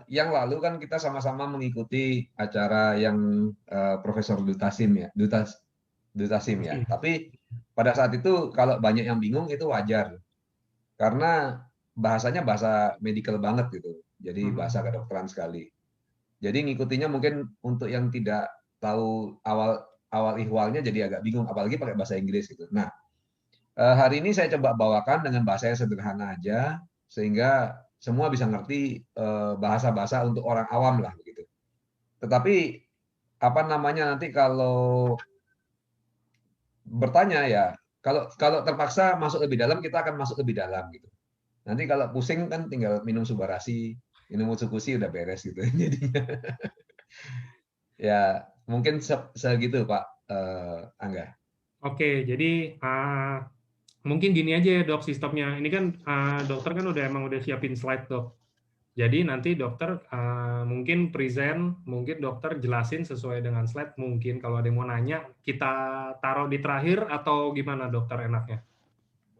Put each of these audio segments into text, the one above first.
yang lalu kan kita sama-sama mengikuti acara yang Profesor Dutasim ya, Dutasim ya. Tapi pada saat itu kalau banyak yang bingung itu wajar karena bahasanya bahasa medical banget gitu. Jadi bahasa kedokteran sekali. Jadi ngikutinya mungkin untuk yang tidak tahu awal ihwalnya jadi agak bingung, apalagi pakai bahasa Inggris gitu. Nah, hari ini saya coba bawakan dengan bahasa yang sederhana aja, sehingga semua bisa ngerti bahasa-bahasa untuk orang awam lah begitu. Tetapi apa namanya nanti kalau bertanya ya, kalau terpaksa masuk lebih dalam kita akan masuk lebih dalam gitu. Nanti kalau pusing kan tinggal minum Subarasi, minum Utsukushi udah beres gitu. Jadinya ya mungkin segitu Pak Angga. Oke, jadi mungkin gini aja ya dok sistemnya. Ini kan dokter kan emang udah siapin slide dok. Jadi nanti dokter mungkin present, mungkin dokter jelasin sesuai dengan slide. Mungkin kalau ada yang mau nanya, kita taruh di terakhir atau gimana dokter enaknya?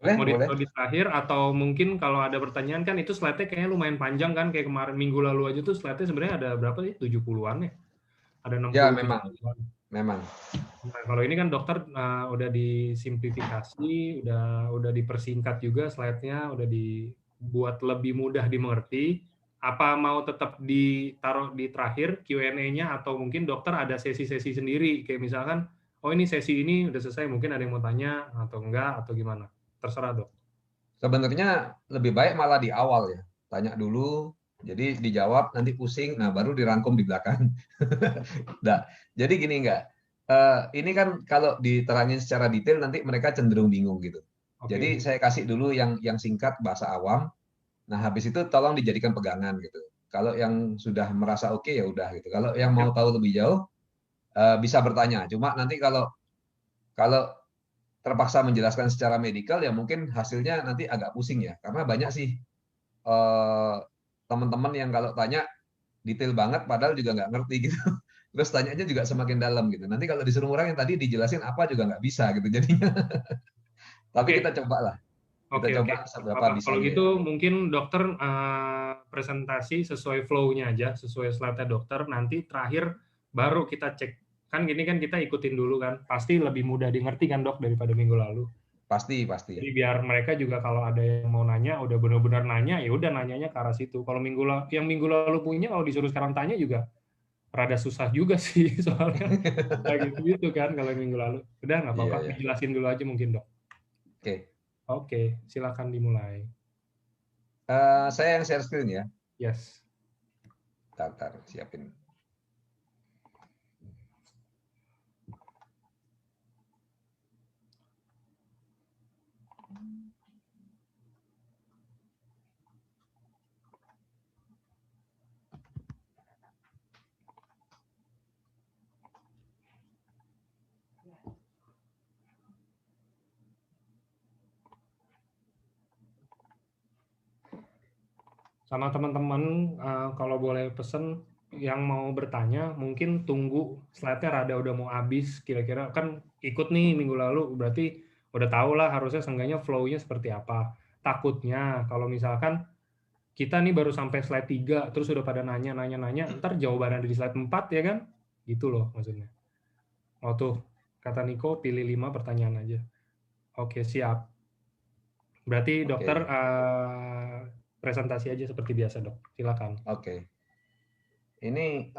Boleh, Mau boleh. ditaruh di terakhir atau mungkin kalau ada pertanyaan kan itu slide-nya kayaknya lumayan panjang kan, kayak kemarin minggu lalu aja tuh slide-nya sebenarnya ada berapa sih? 70-an ya? Ada Ya 60 memang, 70-an. memang. Nah, kalau ini kan dokter udah disimplifikasi, udah dipersingkat juga slide-nya, udah dibuat lebih mudah dimengerti. Apa mau tetap ditaruh di terakhir Q&A-nya atau mungkin dokter ada sesi-sesi sendiri kayak misalkan oh ini sesi ini udah selesai mungkin ada yang mau tanya atau enggak atau gimana? Terserah, Dok. Sebenarnya lebih baik malah di awal ya. Tanya dulu, jadi dijawab, nanti pusing, nah baru dirangkum di belakang. Nah, jadi gini enggak, ini kan kalau diterangin secara detail nanti mereka cenderung bingung gitu. Jadi Oke. saya kasih dulu yang singkat bahasa awam. Nah, habis itu tolong dijadikan pegangan gitu. Kalau yang sudah merasa oke ya udah gitu. Kalau yang mau Yap. tahu lebih jauh bisa bertanya. Cuma nanti kalau kalau terpaksa menjelaskan secara medikal ya mungkin hasilnya nanti agak pusing ya. Karena banyak sih eh, teman-teman yang kalau tanya detail banget padahal juga nggak ngerti gitu. Terus tanyanya juga semakin dalam gitu. Nanti kalau disuruh orang yang tadi dijelasin apa juga nggak bisa gitu jadinya. Tapi kita Oke. coba lah. Kita Oke, oke. coba Nggak seberapa apa-apa. Kalau bisanya gitu ya. mungkin dokter presentasi sesuai flow-nya aja, sesuai slide-nya dokter. Nanti terakhir baru kita cek. Kan gini kan kita ikutin dulu kan. Pasti lebih mudah dimengerti kan dok daripada minggu lalu. Pasti, pasti. Jadi biar mereka juga kalau ada yang mau nanya, udah benar-benar nanya, ya udah nanyanya ke arah situ. Kalau yang minggu lalu punya, kalau disuruh sekarang tanya juga rada susah juga sih soalnya kayak gitu kan kalau yang minggu lalu. Udah nggak Iya, apa-apa, ya. dijelasin dulu aja mungkin dok. Oke. Oke, silakan dimulai. Saya yang share screen ya. Yes. Tar, siapin. Sama teman-teman kalau boleh pesen yang mau bertanya mungkin tunggu slide-nya rada udah mau habis kira-kira kan ikut nih minggu lalu berarti udah tahu lah harusnya seenggaknya flow-nya seperti apa. Takutnya kalau misalkan kita nih baru sampai slide 3 terus udah pada nanya ntar jawabannya ada di slide 4 ya kan? Gitu loh maksudnya. Oh tuh kata Niko pilih 5 pertanyaan aja. Oke, siap. Berarti dokter Oke, presentasi aja seperti biasa, Dok. Silakan. oke. Ini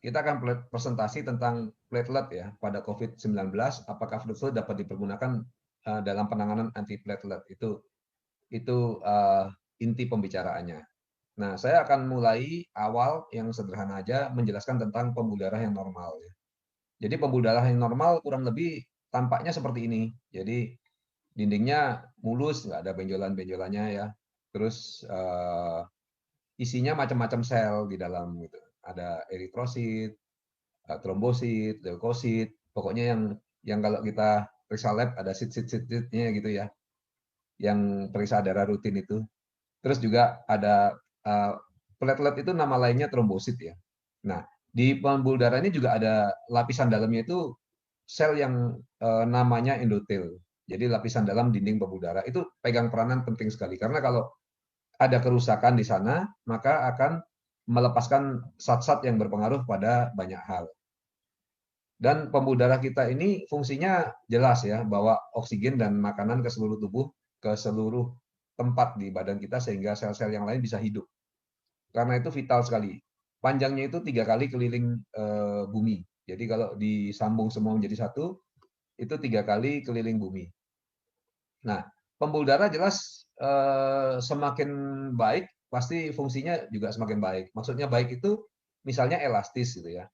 kita akan presentasi tentang platelet ya pada COVID-19. Apakah platelet dapat dipergunakan dalam penanganan antiplatelet? Itu inti pembicaraannya. Nah, saya akan mulai awal yang sederhana aja menjelaskan tentang pembuluh darah yang normal ya. Jadi pembuluh darah yang normal kurang lebih tampaknya seperti ini. Jadi dindingnya mulus, nggak ada benjolan-benjolannya ya. Terus isinya macam-macam sel di dalam gitu. Ada eritrosit, trombosit, leukosit, pokoknya yang kalau kita periksa lab ada sit-sit-sit-sitnya gitu ya, yang periksa darah rutin itu. Terus juga ada platelet itu nama lainnya trombosit ya. Nah, di pembuluh darah ini juga ada lapisan dalamnya itu sel yang namanya endotel. Jadi lapisan dalam dinding pembuluh darah itu pegang peranan penting sekali karena kalau ada kerusakan di sana maka akan melepaskan zat-zat yang berpengaruh pada banyak hal. Dan pembuluh darah kita ini fungsinya jelas ya, bawa oksigen dan makanan ke seluruh tubuh, ke seluruh tempat di badan kita sehingga sel-sel yang lain bisa hidup. Karena itu vital sekali. Panjangnya itu 3 kali keliling bumi. Jadi kalau disambung semua menjadi satu, itu 3 kali keliling bumi. Nah, pembuluh darah jelas semakin baik, pasti fungsinya juga semakin baik. Maksudnya baik itu misalnya elastis gitu ya.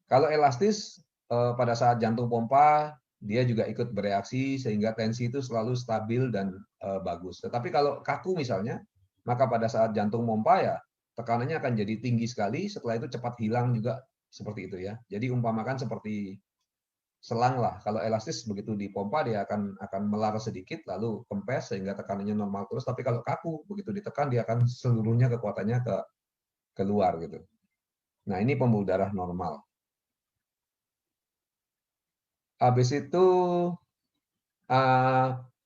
Kalau elastis pada saat jantung pompa, dia juga ikut bereaksi sehingga tensi itu selalu stabil dan bagus. Tetapi kalau kaku misalnya, maka pada saat jantung pompa ya tekanannya akan jadi tinggi sekali, setelah itu cepat hilang juga seperti itu ya. Jadi umpamakan seperti selang lah. Kalau elastis begitu dipompa dia akan melar sedikit lalu kempes sehingga tekanannya normal terus. Tapi kalau kaku begitu ditekan dia akan seluruhnya kekuatannya keluar gitu. Nah ini pembuluh darah normal. Habis itu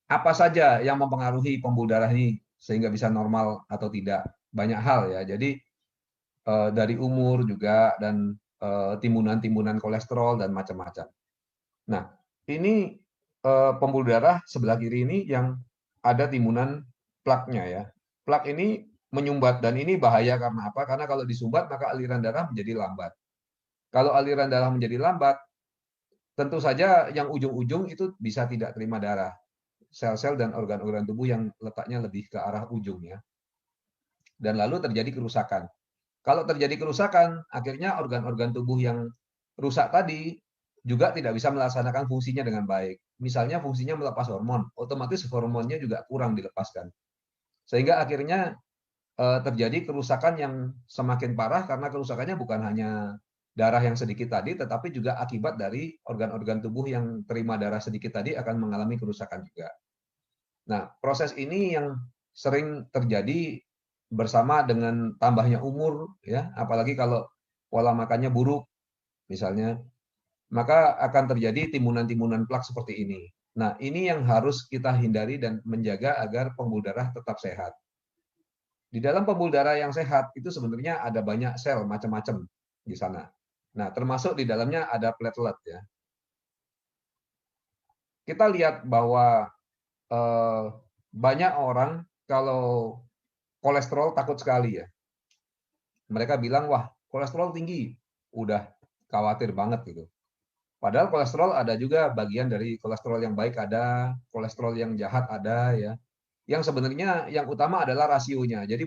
apa saja yang mempengaruhi pembuluh darah ini sehingga bisa normal atau tidak? Banyak hal ya. Jadi dari umur juga dan timbunan-timbunan kolesterol dan macam-macam. Nah, ini pembuluh darah sebelah kiri ini yang ada timbunan plaknya ya. Plak ini menyumbat dan ini bahaya karena apa? Karena kalau disumbat maka aliran darah menjadi lambat. Kalau aliran darah menjadi lambat, tentu saja yang ujung-ujung itu bisa tidak terima darah. Sel-sel dan organ-organ tubuh yang letaknya lebih ke arah ujung ya. Dan lalu terjadi kerusakan. Kalau terjadi kerusakan, akhirnya organ-organ tubuh yang rusak tadi juga tidak bisa melaksanakan fungsinya dengan baik. Misalnya fungsinya melepas hormon, otomatis hormonnya juga kurang dilepaskan. Sehingga akhirnya terjadi kerusakan yang semakin parah karena kerusakannya bukan hanya darah yang sedikit tadi, tetapi juga akibat dari organ-organ tubuh yang terima darah sedikit tadi akan mengalami kerusakan juga. Nah, proses ini yang sering terjadi bersama dengan tambahnya umur, ya, apalagi kalau pola makannya buruk, misalnya, maka akan terjadi timbunan-timbunan plak seperti ini. Nah, ini yang harus kita hindari dan menjaga agar pembuluh darah tetap sehat. Di dalam pembuluh darah yang sehat itu sebenarnya ada banyak sel macam-macam di sana. Nah, termasuk di dalamnya ada platelet ya. Kita lihat bahwa banyak orang kalau kolesterol takut sekali ya. Mereka bilang, wah kolesterol tinggi, udah khawatir banget gitu. Padahal kolesterol ada juga bagian dari kolesterol yang baik ada, kolesterol yang jahat ada ya. Yang sebenarnya yang utama adalah rasionya. Jadi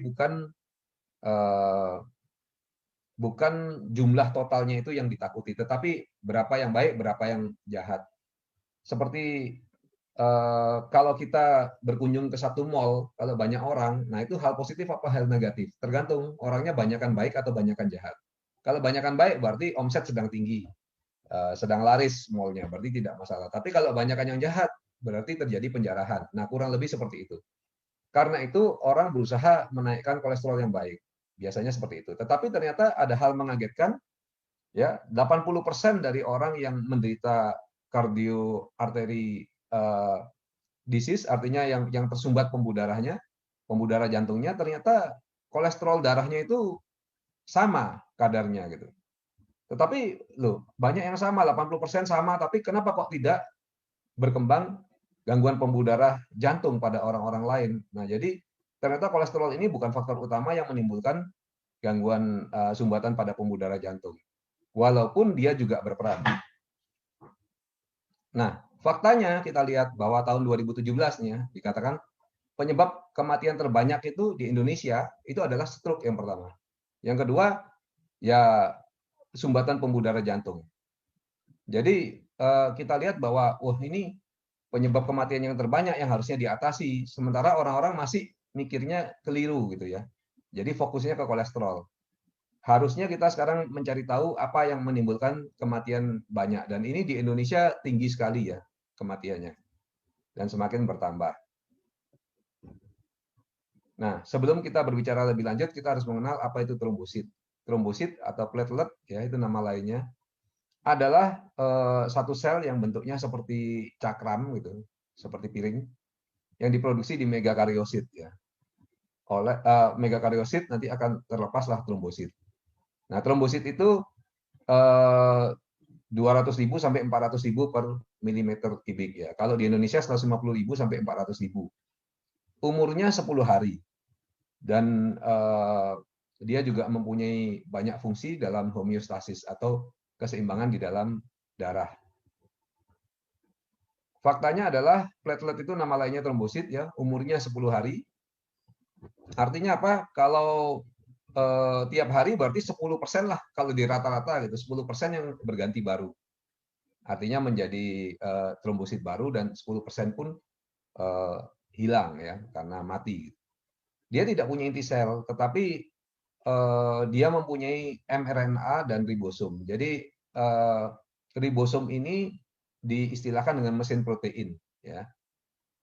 bukan jumlah totalnya itu yang ditakuti, tetapi berapa yang baik, berapa yang jahat. Seperti kalau kita berkunjung ke satu mall, kalau banyak orang, nah itu hal positif apa hal negatif? Tergantung orangnya banyakan baik atau banyakan jahat. Kalau banyakan baik berarti omset sedang tinggi, sedang laris mallnya, berarti tidak masalah. Tapi kalau banyakan yang jahat, berarti terjadi penjarahan. Nah kurang lebih seperti itu. Karena itu orang berusaha menaikkan kolesterol yang baik. Biasanya seperti itu. Tetapi ternyata ada hal mengagetkan, ya 80% dari orang yang menderita kardio arteri disease, artinya yang tersumbat pembuluh darahnya, pembuluh darah jantungnya, ternyata kolesterol darahnya itu sama kadarnya gitu. Tetapi loh, banyak yang sama, 80% sama, tapi kenapa kok tidak berkembang gangguan pembuluh darah jantung pada orang-orang lain? Nah, jadi ternyata kolesterol ini bukan faktor utama yang menimbulkan gangguan sumbatan pada pembuluh darah jantung. Walaupun dia juga berperan. Nah, faktanya kita lihat bahwa tahun 2017 nih ya, dikatakan penyebab kematian terbanyak itu di Indonesia itu adalah stroke yang pertama. Yang kedua, ya sumbatan pembuluh darah jantung. Jadi kita lihat bahwa wah ini penyebab kematian yang terbanyak yang harusnya diatasi, sementara orang-orang masih mikirnya keliru gitu ya. Jadi fokusnya ke kolesterol. Harusnya kita sekarang mencari tahu apa yang menimbulkan kematian banyak dan ini di Indonesia tinggi sekali ya kematiannya dan semakin bertambah. Nah, sebelum kita berbicara lebih lanjut, kita harus mengenal apa itu trombosit. Trombosit atau platelet, ya itu nama lainnya, adalah satu sel yang bentuknya seperti cakram gitu, seperti piring, yang diproduksi di megakariosit ya. oleh megakariosit, nanti akan terlepaslah trombosit. Nah, trombosit itu 200.000 sampai 400.000 per milimeter kubik ya. Kalau di Indonesia 150.000 sampai 400.000. Umurnya 10 hari. Dan dia juga mempunyai banyak fungsi dalam homeostasis atau keseimbangan di dalam darah. Faktanya adalah platelet itu nama lainnya trombosit ya, umurnya 10 hari. Artinya apa? Kalau tiap hari berarti 10% lah kalau di rata-rata gitu, 10% yang berganti baru. Artinya menjadi trombosit baru dan 10% pun hilang ya karena mati. Dia tidak punya inti sel, tetapi dia mempunyai mRNA dan ribosom. Jadi ribosom ini diistilahkan dengan mesin protein ya.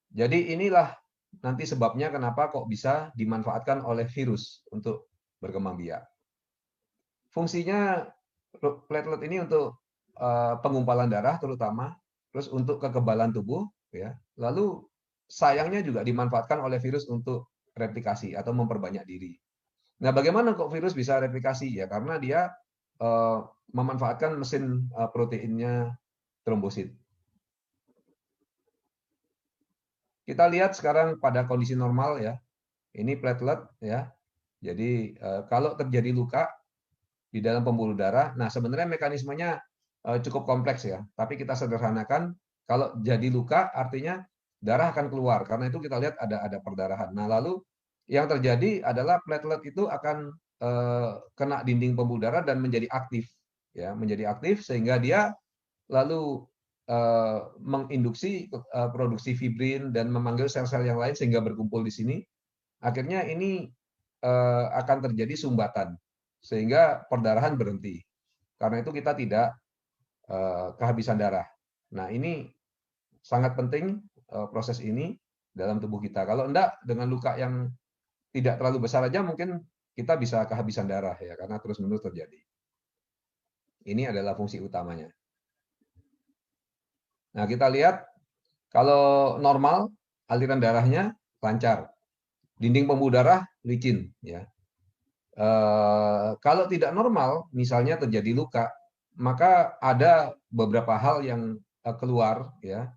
Jadi inilah nanti sebabnya kenapa kok bisa dimanfaatkan oleh virus untuk berkembang biak. Fungsinya platelet ini untuk penggumpalan darah terutama, terus untuk kekebalan tubuh ya. Lalu sayangnya juga dimanfaatkan oleh virus untuk replikasi atau memperbanyak diri. Nah, bagaimana kok virus bisa replikasi? Ya karena dia memanfaatkan mesin proteinnya trombosit. Kita lihat sekarang pada kondisi normal ya. Ini platelet ya. Jadi kalau terjadi luka di dalam pembuluh darah, nah sebenarnya mekanismenya cukup kompleks ya. Tapi kita sederhanakan, kalau jadi luka artinya darah akan keluar. Karena itu kita lihat ada perdarahan. Nah lalu yang terjadi adalah platelet itu akan kena dinding pembuluh darah dan menjadi aktif, ya menjadi aktif sehingga dia lalu menginduksi produksi fibrin dan memanggil sel-sel yang lain sehingga berkumpul di sini. Akhirnya ini akan terjadi sumbatan sehingga perdarahan berhenti. Karena itu kita tidak kehabisan darah. Nah ini sangat penting proses ini dalam tubuh kita. Kalau enggak dengan luka yang tidak terlalu besar aja mungkin kita bisa kehabisan darah ya karena terus-menerus terjadi. Ini adalah fungsi utamanya. Nah, kita lihat kalau normal aliran darahnya lancar. Dinding pembuluh darah licin ya. Kalau tidak normal, misalnya terjadi luka, maka ada beberapa hal yang keluar ya.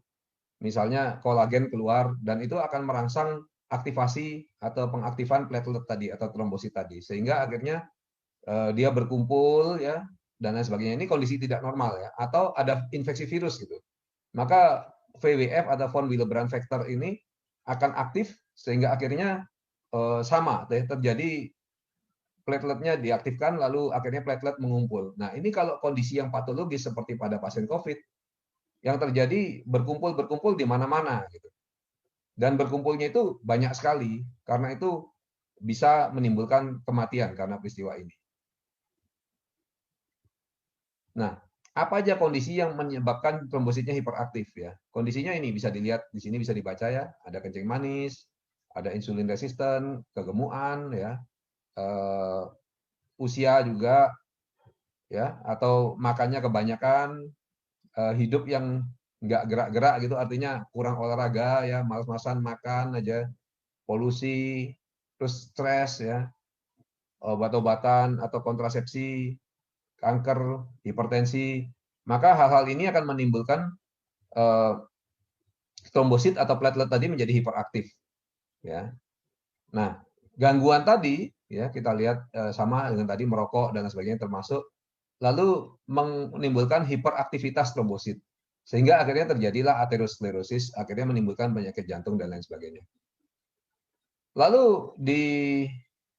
Misalnya kolagen keluar dan itu akan merangsang aktivasi atau pengaktifan platelet tadi atau trombosit tadi sehingga akhirnya dia berkumpul ya dan lain sebagainya. Ini kondisi tidak normal ya atau ada infeksi virus gitu. Maka VWF atau von Willebrand factor ini akan aktif sehingga akhirnya sama terjadi plateletnya diaktifkan lalu akhirnya platelet mengumpul. Nah, ini kalau kondisi yang patologis seperti pada pasien COVID yang terjadi berkumpul di mana-mana gitu. Dan berkumpulnya itu banyak sekali karena itu bisa menimbulkan kematian karena peristiwa ini. Nah, apa aja kondisi yang menyebabkan trombositnya hiperaktif ya? Kondisinya ini bisa dilihat di sini bisa dibaca ya, ada kencing manis, ada insulin resisten, kegemukan ya, usia juga ya, atau makannya kebanyakan, hidup yang nggak gerak-gerak gitu, artinya kurang olahraga ya, malas-malasan makan aja, polusi, terus stres ya, obat-obatan atau kontrasepsi, kanker, hipertensi, maka hal-hal ini akan menimbulkan trombosit atau platelet tadi menjadi hiperaktif. Ya. Nah, gangguan tadi ya kita lihat sama dengan tadi merokok dan sebagainya termasuk, lalu menimbulkan hiperaktivitas trombosit sehingga akhirnya terjadilah aterosklerosis, akhirnya menimbulkan penyakit jantung dan lain sebagainya. Lalu di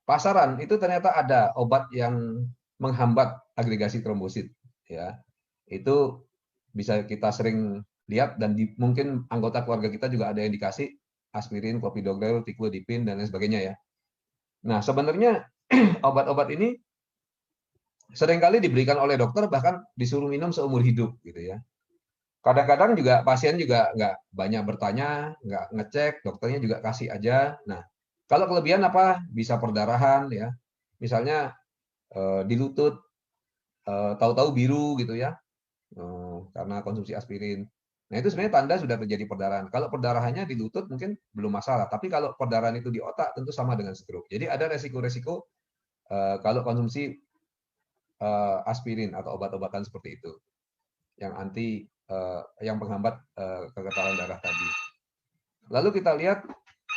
pasaran itu ternyata ada obat yang menghambat agregasi trombosit ya. Itu bisa kita sering lihat dan mungkin anggota keluarga kita juga ada yang dikasih aspirin, clopidogrel, ticlodipin dan lain sebagainya ya. Nah, sebenarnya obat-obat ini seringkali diberikan oleh dokter bahkan disuruh minum seumur hidup gitu ya. Kadang-kadang juga pasien juga nggak banyak bertanya, nggak ngecek, dokternya juga kasih aja. Nah, kalau kelebihan apa? Bisa perdarahan ya. Misalnya di lutut tahu-tahu biru gitu ya. Karena konsumsi aspirin. Nah, itu sebenarnya tanda sudah terjadi perdarahan. Kalau perdarahannya di lutut mungkin belum masalah, tapi kalau perdarahan itu di otak tentu sama dengan stroke. Jadi ada resiko-resiko kalau konsumsi aspirin atau obat-obatan seperti itu yang yang menghambat kekentalan darah tadi. Lalu kita lihat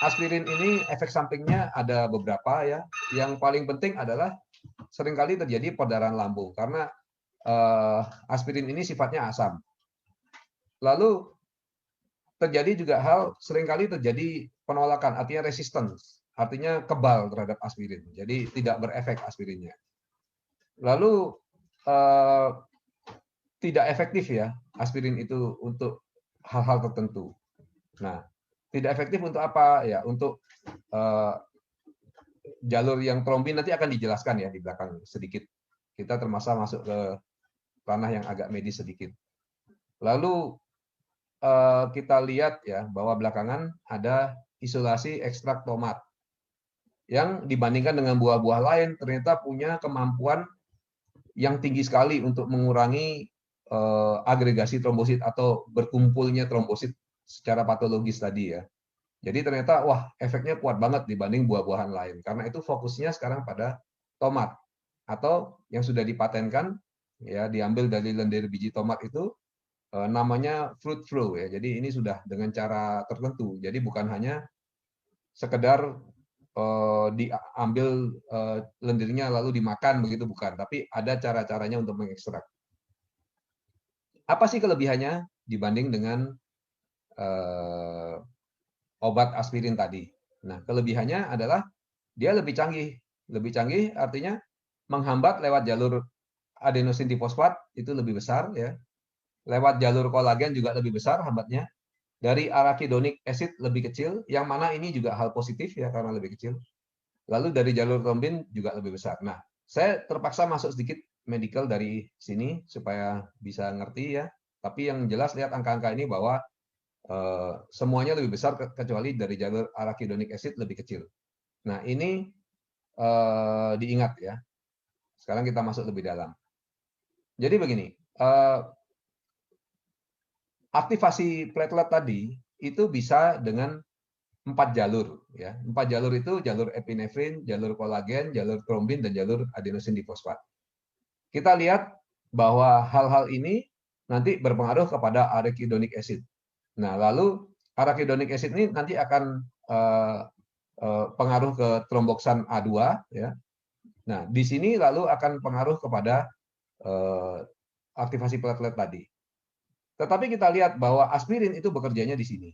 aspirin ini efek sampingnya ada beberapa ya. Yang paling penting adalah seringkali terjadi perdarahan lambung karena aspirin ini sifatnya asam. Lalu terjadi juga seringkali terjadi penolakan, artinya resistance, artinya kebal terhadap aspirin. Jadi tidak berefek aspirinnya. Lalu tidak efektif ya aspirin itu untuk hal-hal tertentu. Nah, tidak efektif untuk apa ya? Untuk jalur yang trombin nanti akan dijelaskan ya di belakang sedikit. Kita termasuk masuk ke ranah yang agak medis sedikit. Lalu kita lihat ya bahwa belakangan ada isolasi ekstrak tomat yang dibandingkan dengan buah-buah lain ternyata punya kemampuan yang tinggi sekali untuk mengurangi agregasi trombosit atau berkumpulnya trombosit secara patologis tadi ya. Jadi ternyata wah efeknya kuat banget dibanding buah-buahan lain. Karena itu fokusnya sekarang pada tomat atau yang sudah dipatenkan ya diambil dari lendir biji tomat itu namanya fruit flow ya. Jadi ini sudah dengan cara tertentu. Jadi bukan hanya sekedar diambil lendirnya lalu dimakan begitu bukan, tapi ada cara-caranya untuk mengekstrak. Apa sih kelebihannya dibanding dengan obat aspirin tadi? Nah, kelebihannya adalah dia lebih canggih. Lebih canggih artinya menghambat lewat jalur adenosin difosfat itu lebih besar ya. Lewat jalur kolagen juga lebih besar hambatnya. Dari arachidonic acid lebih kecil, yang mana ini juga hal positif ya karena lebih kecil. Lalu dari jalur trombin juga lebih besar. Nah, saya terpaksa masuk sedikit medical dari sini supaya bisa ngerti ya. Tapi yang jelas lihat angka-angka ini bahwa semuanya lebih besar kecuali dari jalur arachidonic acid lebih kecil. Nah, ini diingat ya. Sekarang kita masuk lebih dalam. Jadi begini, aktivasi platelet tadi itu bisa dengan 4 jalur ya. 4 jalur itu jalur epinefrin, jalur kolagen, jalur trombin dan jalur adenosin difosfat. Kita lihat bahwa hal-hal ini nanti berpengaruh kepada arachidonic acid. Nah, lalu arachidonic acid ini nanti akan pengaruh ke tromboksan A2 ya. Nah, di sini lalu akan pengaruh kepada aktivasi platelet tadi. Tetapi kita lihat bahwa aspirin itu bekerjanya di sini.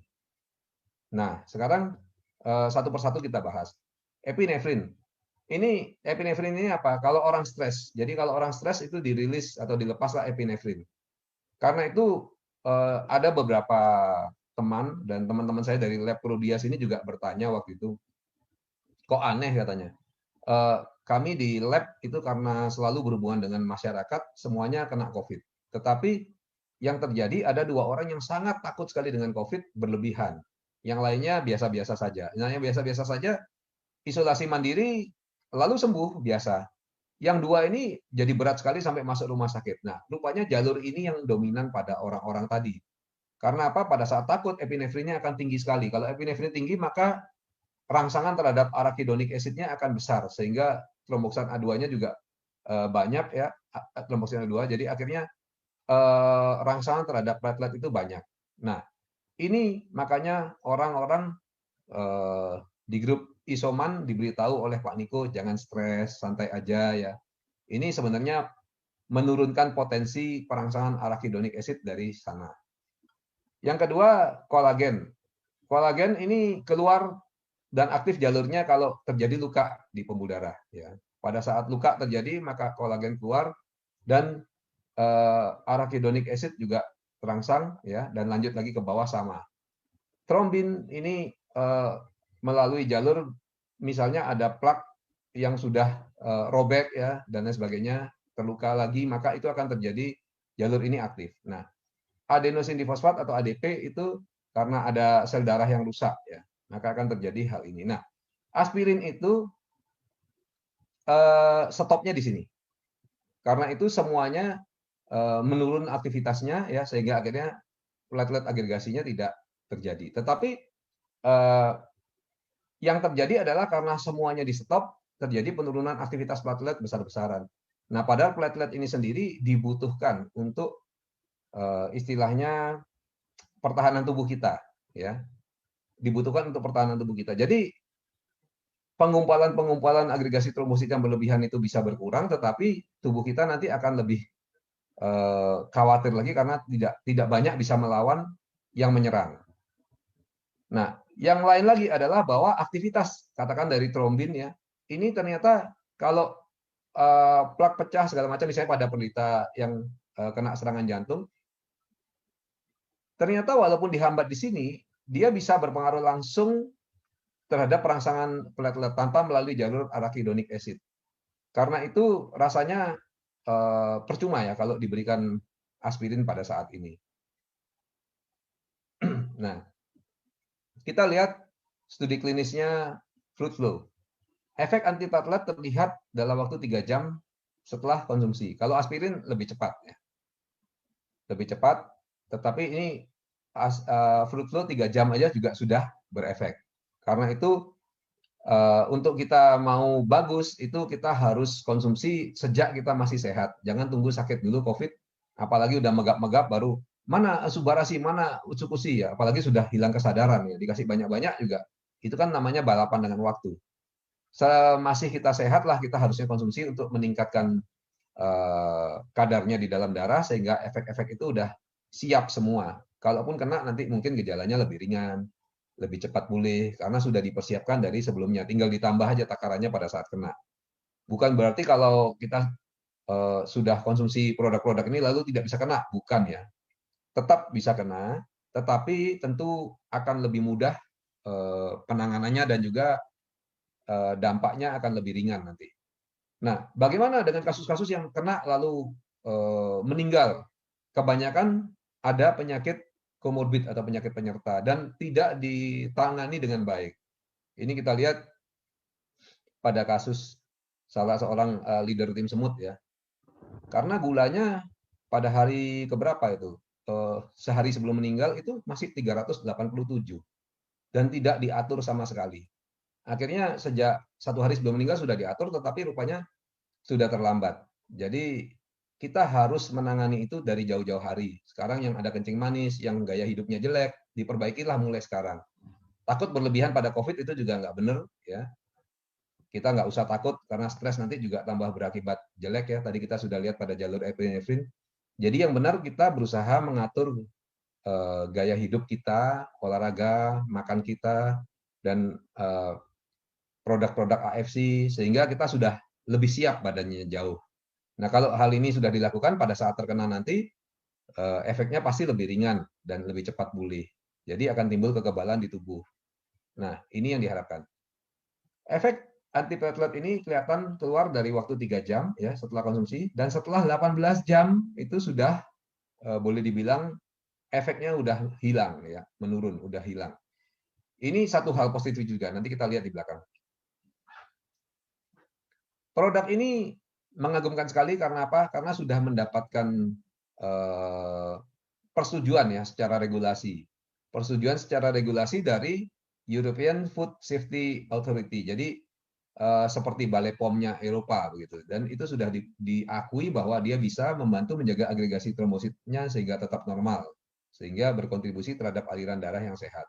Nah, sekarang satu persatu kita bahas. Epinefrin. Epinefrin ini apa? Kalau orang stres. Jadi kalau orang stres itu dirilis atau dilepaslah epinefrin. Karena itu ada beberapa teman dan teman-teman saya dari lab Prodias ini juga bertanya waktu itu, kok aneh katanya. Kami di lab itu karena selalu berhubungan dengan masyarakat, semuanya kena COVID. Tetapi yang terjadi ada 2 orang yang sangat takut sekali dengan COVID berlebihan. Yang lainnya biasa-biasa saja. Nah, yang biasa-biasa saja isolasi mandiri lalu sembuh biasa. Yang 2 ini jadi berat sekali sampai masuk rumah sakit. Nah, rupanya jalur ini yang dominan pada orang-orang tadi. Karena apa? Pada saat takut epinefrinnya akan tinggi sekali. Kalau epinefrin tinggi maka rangsangan terhadap arachidonic acid-nya akan besar sehingga tromboksan A2-nya juga banyak ya, tromboksan A2. Jadi akhirnya rangsangan terhadap platelet itu banyak. Nah, ini makanya orang-orang di grup isoman diberitahu oleh Pak Niko jangan stres, santai aja ya. Ini sebenarnya menurunkan potensi perangsangan arachidonic acid dari sana. Yang kedua, kolagen. Kolagen ini keluar dan aktif jalurnya kalau terjadi luka di pembuluh darah. Ya. Pada saat luka terjadi, maka kolagen keluar dan arachidonic acid juga terangsang ya dan lanjut lagi ke bawah sama. Trombin ini melalui jalur misalnya ada plak yang sudah robek ya dan lain sebagainya, terluka lagi, maka itu akan terjadi jalur ini aktif. Nah, adenosin difosfat atau ADP itu karena ada sel darah yang rusak ya, maka akan terjadi hal ini. Nah, aspirin itu stopnya di sini. Karena itu semuanya menurun aktivitasnya ya sehingga akhirnya platelet agregasinya tidak terjadi. Tetapi yang terjadi adalah karena semuanya di stop, terjadi penurunan aktivitas platelet besar-besaran. Nah, padahal platelet ini sendiri dibutuhkan untuk istilahnya pertahanan tubuh kita, ya, dibutuhkan untuk pertahanan tubuh kita. Jadi penggumpalan agregasi trombosit yang berlebihan itu bisa berkurang, tetapi tubuh kita nanti akan lebih khawatir lagi karena tidak banyak bisa melawan yang menyerang. Nah, yang lain lagi adalah bahwa aktivitas katakan dari trombin ya, ini ternyata kalau plak pecah segala macam misalnya pada penderita yang kena serangan jantung, ternyata walaupun dihambat di sini, dia bisa berpengaruh langsung terhadap perangsangan platelet tanpa melalui jalur arachidonic acid. Karena itu rasanya percuma ya kalau diberikan aspirin pada saat ini. Nah, kita lihat studi klinisnya fluid flow. Efek antiplatelet terlihat dalam waktu 3 jam setelah konsumsi. Kalau aspirin lebih cepat ya. Lebih cepat, tetapi ini fluid flow 3 jam aja juga sudah berefek. Karena itu untuk kita mau bagus itu kita harus konsumsi sejak kita masih sehat. Jangan tunggu sakit dulu COVID, apalagi udah megap-megap baru mana subarasi, mana ucukusi ya, apalagi sudah hilang kesadaran ya, dikasih banyak-banyak juga. Itu kan namanya balapan dengan waktu. Masih kita sehat lah kita harusnya konsumsi untuk meningkatkan kadarnya di dalam darah sehingga efek-efek itu udah siap semua. Kalaupun kena nanti mungkin gejalanya lebih ringan, lebih cepat pulih karena sudah dipersiapkan dari sebelumnya. Tinggal ditambah aja takarannya pada saat kena. Bukan berarti kalau kita sudah konsumsi produk-produk ini lalu tidak bisa kena, bukan ya. Tetap bisa kena, tetapi tentu akan lebih mudah penanganannya dan juga dampaknya akan lebih ringan nanti. Nah, bagaimana dengan kasus-kasus yang kena lalu meninggal? Kebanyakan ada penyakit komorbid atau penyakit penyerta dan tidak ditangani dengan baik. Ini kita lihat pada kasus salah seorang leader tim semut ya. Karena gulanya pada hari keberapa itu? Sehari sebelum meninggal itu masih 387 dan tidak diatur sama sekali. Akhirnya sejak 1 hari sebelum meninggal sudah diatur, tetapi rupanya sudah terlambat. Jadi kita harus menangani itu dari jauh-jauh hari. Sekarang yang ada kencing manis, yang gaya hidupnya jelek, diperbaikilah mulai sekarang. Takut berlebihan pada COVID itu juga nggak benar, ya. Kita nggak usah takut karena stres nanti juga tambah berakibat jelek ya. Tadi kita sudah lihat pada jalur epinefrin. Jadi yang benar kita berusaha mengatur gaya hidup kita, olahraga, makan kita, dan produk-produk AFC sehingga kita sudah lebih siap badannya jauh. Nah, kalau hal ini sudah dilakukan pada saat terkena nanti efeknya pasti lebih ringan dan lebih cepat pulih. Jadi akan timbul kekebalan di tubuh. Nah, ini yang diharapkan. Efek antiplatelet ini kelihatan keluar dari waktu 3 jam ya setelah konsumsi dan setelah 18 jam itu sudah boleh dibilang efeknya udah hilang ya, menurun, udah hilang. Ini satu hal positif juga. Nanti kita lihat di belakang. Produk ini mengagumkan sekali karena apa? Karena sudah mendapatkan persetujuan ya secara regulasi. Persetujuan secara regulasi dari European Food Safety Authority. Jadi seperti Balai POM-nya Eropa begitu. Dan itu sudah diakui bahwa dia bisa membantu menjaga agregasi trombositnya sehingga tetap normal, sehingga berkontribusi terhadap aliran darah yang sehat.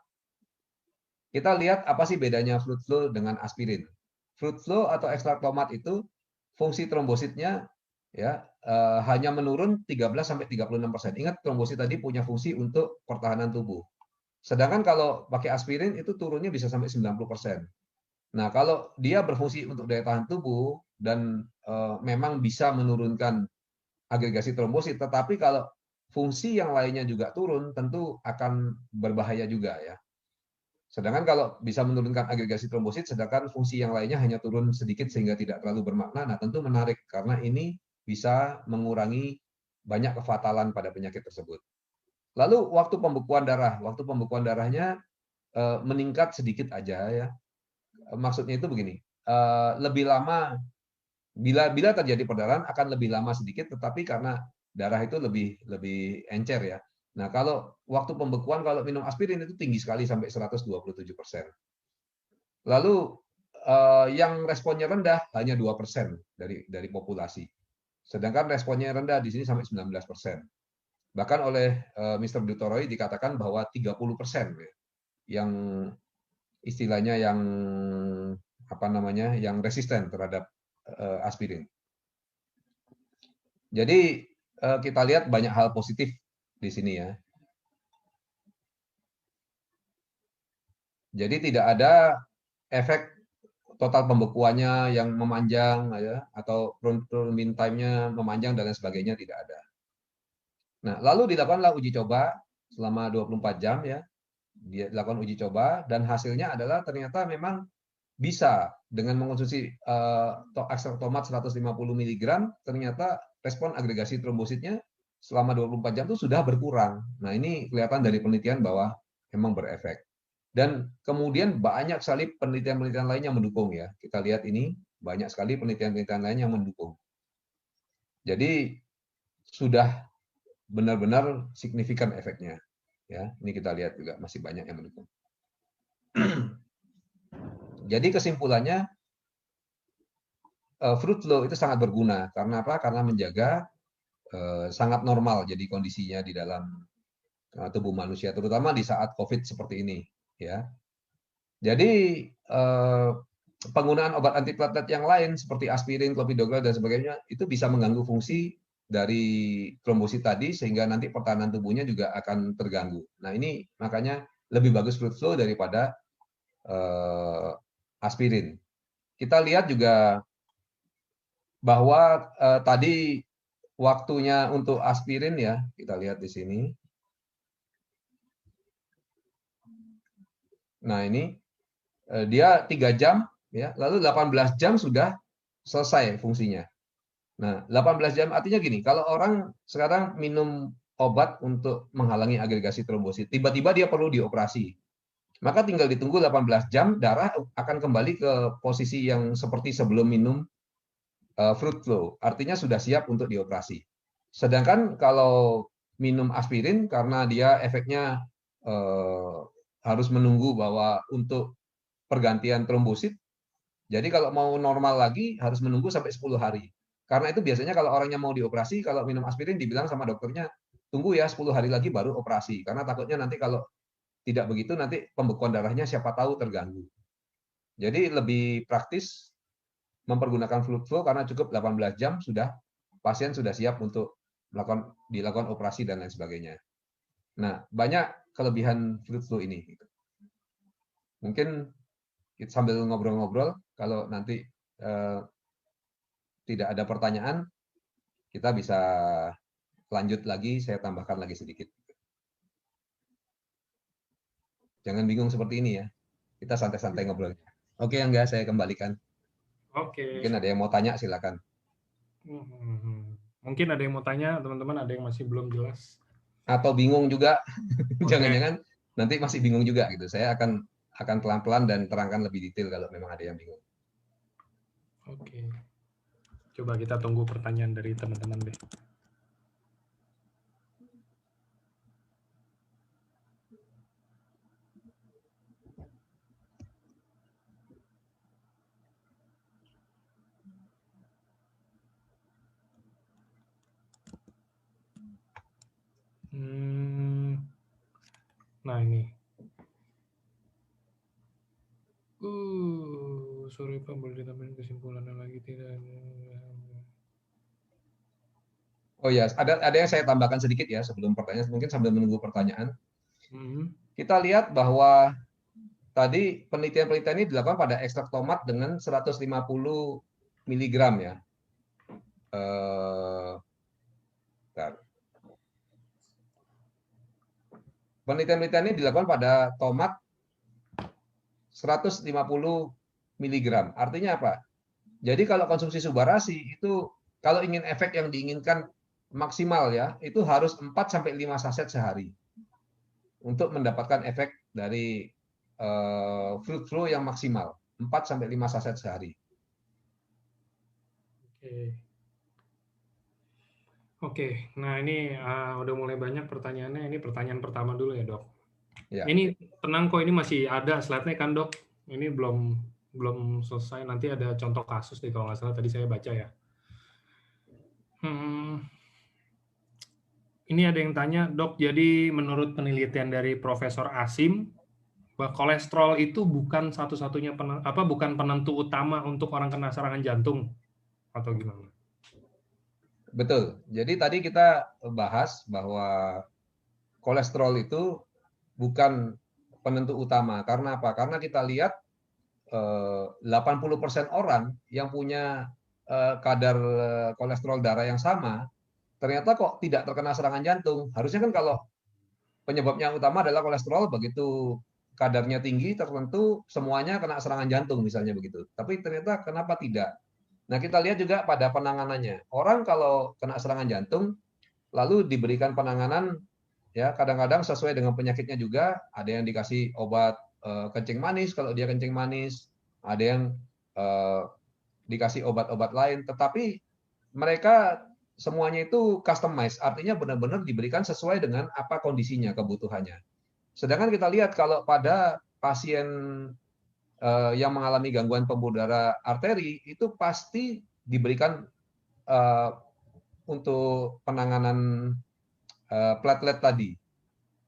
Kita lihat apa sih bedanya fluid flow dengan aspirin. Fluid flow atau ekstrak tomat itu fungsi trombositnya ya hanya menurun 13-36%. Ingat trombosit tadi punya fungsi untuk pertahanan tubuh. Sedangkan kalau pakai aspirin itu turunnya bisa sampai 90%. Nah, kalau dia berfungsi untuk daya tahan tubuh dan memang bisa menurunkan agregasi trombosit, tetapi kalau fungsi yang lainnya juga turun, tentu akan berbahaya juga ya. Sedangkan kalau bisa menurunkan agregasi trombosit, sedangkan fungsi yang lainnya hanya turun sedikit sehingga tidak terlalu bermakna, nah tentu menarik karena ini bisa mengurangi banyak kefatalan pada penyakit tersebut. Lalu waktu pembekuan darahnya meningkat sedikit aja ya. Maksudnya itu begini, lebih lama bila terjadi perdarahan akan lebih lama sedikit, tetapi karena darah itu lebih encer ya. Nah, kalau waktu pembekuan kalau minum aspirin itu tinggi sekali sampai 127%. Lalu yang responnya rendah hanya 2% dari populasi. Sedangkan responnya rendah di sini sampai 19%. Bahkan oleh Mr. Dutoroi dikatakan bahwa 30% yang istilahnya yang apa namanya yang resisten terhadap aspirin. Jadi kita lihat banyak hal positif di sini ya. Jadi tidak ada efek total pembekuannya yang memanjang ya atau mean time-nya memanjang dan lain sebagainya tidak ada. Nah, lalu dilakukanlah uji coba selama 24 jam ya. Dia dilakukan uji coba dan hasilnya adalah ternyata memang bisa dengan mengonsumsi ekstrak tomat 150 mg ternyata respon agregasi trombositnya selama 24 jam itu sudah berkurang. Nah, ini kelihatan dari penelitian bahwa memang berefek. Dan kemudian banyak sekali penelitian-penelitian lain yang mendukung ya. Kita lihat ini banyak sekali penelitian-penelitian lain yang mendukung. Jadi sudah benar-benar signifikan efeknya. Ya, ini kita lihat juga masih banyak yang mendukung. Jadi kesimpulannya fruit flow itu sangat berguna karena apa? Karena menjaga sangat normal jadi kondisinya di dalam tubuh manusia terutama di saat COVID seperti ini ya. Jadi penggunaan obat antiplatelet yang lain seperti aspirin, clopidogrel dan sebagainya itu bisa mengganggu fungsi dari trombosit tadi sehingga nanti pertahanan tubuhnya juga akan terganggu. Nah, ini makanya lebih bagus fruit flow daripada aspirin. Kita lihat juga bahwa tadi waktunya untuk aspirin ya, kita lihat di sini. Nah, ini dia 3 jam ya, lalu 18 jam sudah selesai fungsinya. Nah, 18 jam artinya gini, kalau orang sekarang minum obat untuk menghalangi agregasi trombosit, tiba-tiba dia perlu dioperasi. Maka tinggal ditunggu 18 jam, darah akan kembali ke posisi yang seperti sebelum minum fruit flow. Artinya sudah siap untuk dioperasi. Sedangkan kalau minum aspirin karena dia efeknya harus menunggu bahwa untuk pergantian trombosit. Jadi kalau mau normal lagi harus menunggu sampai 10 hari. Karena itu biasanya kalau orangnya mau dioperasi, kalau minum aspirin dibilang sama dokternya, tunggu ya 10 hari lagi baru operasi. Karena takutnya nanti kalau tidak begitu nanti pembekuan darahnya siapa tahu terganggu. Jadi lebih praktis mempergunakan fluid flow karena cukup 18 jam sudah pasien sudah siap untuk dilakukan operasi dan lain sebagainya. Nah, banyak kelebihan fluid flow ini. Mungkin sambil ngobrol-ngobrol, kalau nanti tidak ada pertanyaan, kita bisa lanjut lagi, saya tambahkan lagi sedikit. Jangan bingung seperti ini ya, kita santai-santai ngobrol. Oke, enggak, saya kembalikan. Oke. Mungkin ada yang mau tanya, silakan. Mungkin ada yang mau tanya, teman-teman, ada yang masih belum jelas. Atau bingung juga, jangan-jangan nanti masih bingung juga gitu. Saya akan pelan-pelan dan terangkan lebih detail kalau memang ada yang bingung. Oke. Coba kita tunggu pertanyaan dari teman-teman deh. Nah ini. Sorry Pak, boleh ditambahin kesimpulannya lagi tidak? Oh ya, ada yang saya tambahkan sedikit ya sebelum pertanyaan, mungkin sambil menunggu pertanyaan. Kita lihat bahwa tadi penelitian-penelitian ini dilakukan pada ekstrak tomat dengan 150 mg ya. Penelitian-penelitian ini dilakukan pada tomat 150 mg. Artinya apa? Jadi kalau konsumsi subarasi itu kalau ingin efek yang diinginkan maksimal ya, itu harus 4 sampai 5 saset sehari untuk mendapatkan efek dari fruit flow yang maksimal. 4 sampai 5 saset sehari. Oke, nah ini udah mulai banyak pertanyaannya. Ini pertanyaan pertama dulu ya, Dok. Ya, Ini tenang kok, ini masih ada slide-nya kan, Dok? Ini belum belum selesai. Nanti ada contoh kasus nih kalau nggak salah tadi saya baca ya. Hmm, ini ada yang tanya, Dok, jadi menurut penelitian dari Profesor Asim, bahwa kolesterol itu bukan satu-satunya bukan penentu utama untuk orang kena serangan jantung atau gimana? betul. Jadi tadi kita bahas bahwa kolesterol itu bukan penentu utama. Karena apa? Karena kita lihat 80% orang yang punya kadar kolesterol darah yang sama, ternyata kok tidak terkena serangan jantung. Harusnya kan kalau penyebabnya utama adalah kolesterol, begitu kadarnya tinggi tertentu semuanya kena serangan jantung misalnya begitu. Tapi ternyata kenapa tidak? Nah, kita lihat juga pada penanganannya. Orang kalau kena serangan jantung lalu diberikan penanganan ya kadang-kadang sesuai dengan penyakitnya juga, ada yang dikasih obat kencing manis kalau dia kencing manis, ada yang eh, dikasih obat-obat lain, tetapi mereka semuanya itu customize, artinya benar-benar diberikan sesuai dengan apa kondisinya, kebutuhannya. Sedangkan kita lihat kalau pada pasien yang mengalami gangguan pembuluh darah arteri itu pasti diberikan uh, untuk penanganan platelet tadi.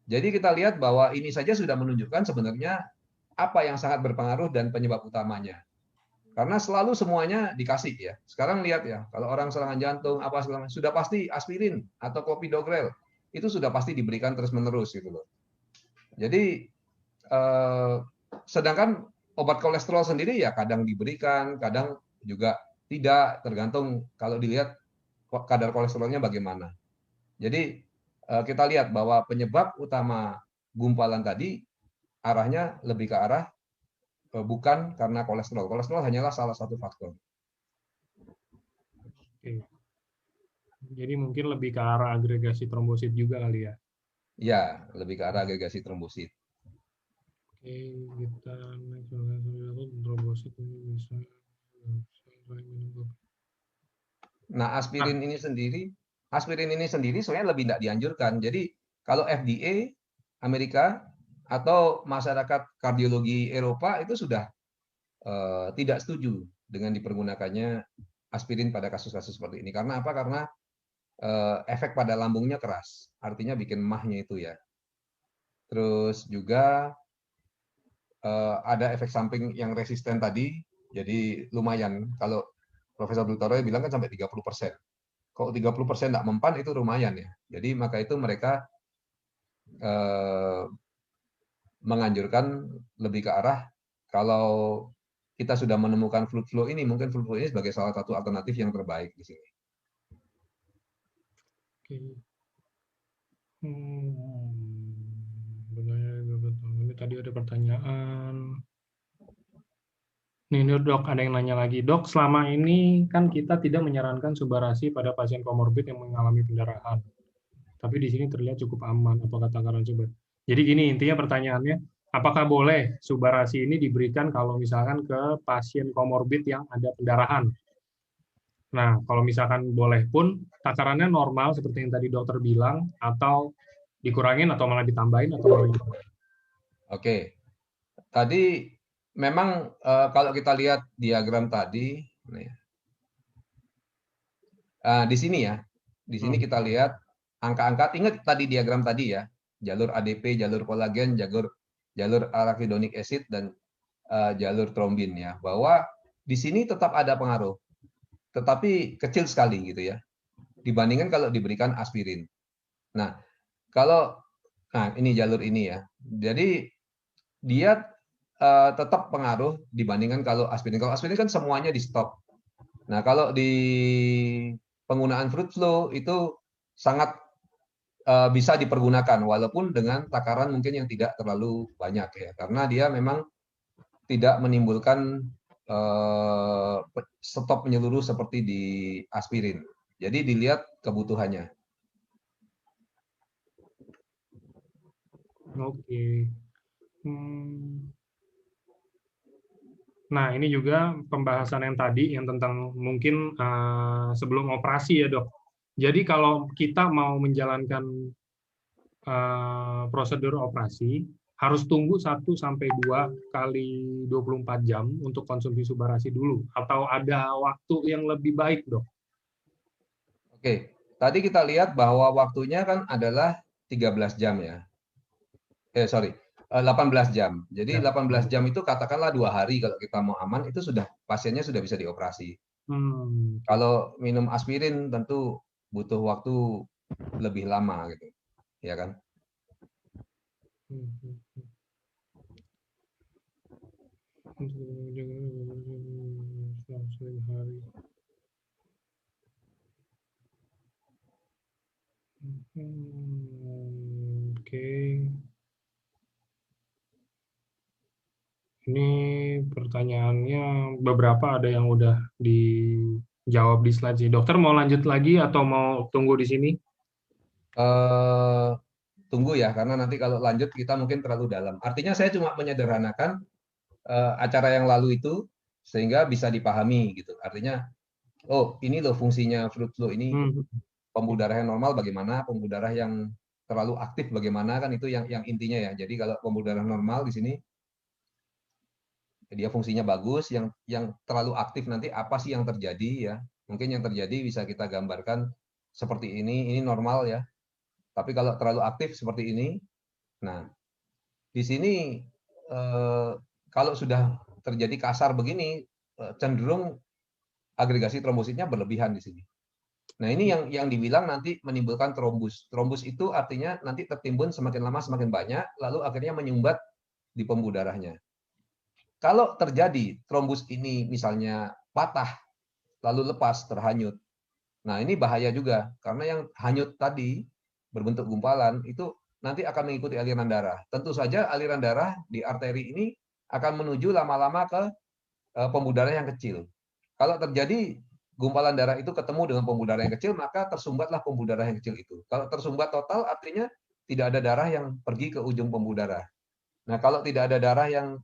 Jadi kita lihat bahwa ini saja sudah menunjukkan sebenarnya apa yang sangat berpengaruh dan penyebab utamanya. Karena selalu semuanya dikasih ya. Sekarang lihat ya, kalau orang serangan jantung apa segala macam, sudah pasti aspirin atau clopidogrel itu sudah pasti diberikan terus-menerus gitu loh. Jadi eh, sedangkan obat kolesterol sendiri ya kadang diberikan, kadang juga tidak, tergantung kalau dilihat kadar kolesterolnya bagaimana. Jadi kita lihat bahwa penyebab utama gumpalan tadi arahnya lebih ke arah bukan karena kolesterol. Kolesterol hanyalah salah satu faktor. Oke. Jadi mungkin lebih ke arah agregasi trombosit juga kali ya. Ya, lebih ke arah agregasi trombosit. Oke, kita next trombosit ini bisa Nah, Nah, aspirin ini sendiri sebenarnya lebih tidak dianjurkan. Jadi kalau FDA Amerika atau masyarakat kardiologi Eropa itu sudah tidak setuju dengan dipergunakannya aspirin pada kasus-kasus seperti ini. Karena apa? Karena efek pada lambungnya keras, artinya bikin mahnya itu ya. Terus juga ada efek samping yang resisten tadi, jadi lumayan. Kalau Profesor Dutoro bilang kan sampai 30%. Kalau 30% tidak mempan itu lumayan ya. Jadi maka itu mereka eh, menganjurkan lebih ke arah kalau kita sudah menemukan fluid flow ini, mungkin fluid flow ini sebagai salah satu alternatif yang terbaik di sini. oke. Ini tadi ada pertanyaan. Nih, Dok, ada yang nanya lagi. Dok, selama ini kan kita tidak menyarankan subarasi pada pasien komorbid yang mengalami pendarahan. Tapi di sini terlihat cukup aman. Apakah takaran coba? Jadi gini, intinya pertanyaannya, apakah boleh subarasi ini diberikan kalau misalkan ke pasien komorbid yang ada pendarahan? Nah, kalau misalkan boleh pun, takarannya normal seperti yang tadi dokter bilang, atau dikurangin, atau malah ditambahin, atau malah gimana? Oke, tadi memang kalau kita lihat diagram tadi, di sini ya, di sini Hmm. kita lihat angka-angka. Ingat tadi diagram tadi ya, jalur ADP, jalur kolagen, jalur arachidonic acid dan jalur trombin ya, bahwa di sini tetap ada pengaruh, tetapi kecil sekali gitu ya, dibandingkan kalau diberikan aspirin. Nah, kalau ini jalur ini ya, jadi dia tetap pengaruh dibandingkan kalau aspirin. Kalau aspirin kan semuanya di stop. Nah, kalau di penggunaan fruit flow itu sangat bisa dipergunakan walaupun dengan takaran mungkin yang tidak terlalu banyak ya, karena dia memang tidak menimbulkan stop menyeluruh seperti di aspirin. Jadi dilihat kebutuhannya. Oke. Hmm. Nah, ini juga pembahasan yang tadi yang tentang mungkin sebelum operasi ya, Dok. Jadi kalau kita mau menjalankan prosedur operasi, harus tunggu 1 sampai 2 kali 24 jam untuk konsumsi Subarasi dulu, atau ada waktu yang lebih baik, Dok? Oke, tadi kita lihat bahwa waktunya kan adalah 13 jam ya. Sorry, 18 jam. Jadi Ya. 18 jam itu katakanlah 2 hari kalau kita mau aman itu sudah pasiennya sudah bisa dioperasi. Oke. Kalau minum aspirin tentu butuh waktu lebih lama gitu, ya kan? Hari. Oke. Ini pertanyaannya beberapa ada yang udah dijawab di slide sih. Dokter mau lanjut lagi atau mau tunggu di sini? Eh, Tunggu ya, karena nanti kalau lanjut kita mungkin terlalu dalam. Artinya saya cuma menyederhanakan acara yang lalu itu sehingga bisa dipahami gitu. Artinya, oh ini loh fungsinya fluid flow ini, Hmm. pembuluh darah yang normal bagaimana, pembuluh darah yang terlalu aktif bagaimana, kan itu yang intinya ya. Jadi kalau pembuluh darah normal di sini dia fungsinya bagus, yang terlalu aktif nanti apa sih yang terjadi ya? Mungkin yang terjadi bisa kita gambarkan seperti ini normal ya. Tapi kalau terlalu aktif seperti ini, nah di sini eh, kalau sudah terjadi kasar begini, cenderung agregasi trombositnya berlebihan di sini. Nah, ini yang dibilang nanti menimbulkan trombus. Trombus itu artinya nanti tertimbun semakin lama semakin banyak, lalu akhirnya menyumbat di pembuluh darahnya. Kalau terjadi trombus ini misalnya patah, lalu lepas, terhanyut. Nah, ini bahaya juga, karena yang hanyut tadi berbentuk gumpalan itu nanti akan mengikuti aliran darah. Tentu saja aliran darah di arteri ini akan menuju lama-lama ke pembuluh darah yang kecil. Kalau terjadi gumpalan darah itu ketemu dengan pembuluh darah yang kecil, maka tersumbatlah pembuluh darah yang kecil itu. Kalau tersumbat total, artinya tidak ada darah yang pergi ke ujung pembuluh darah. Nah, kalau tidak ada darah yang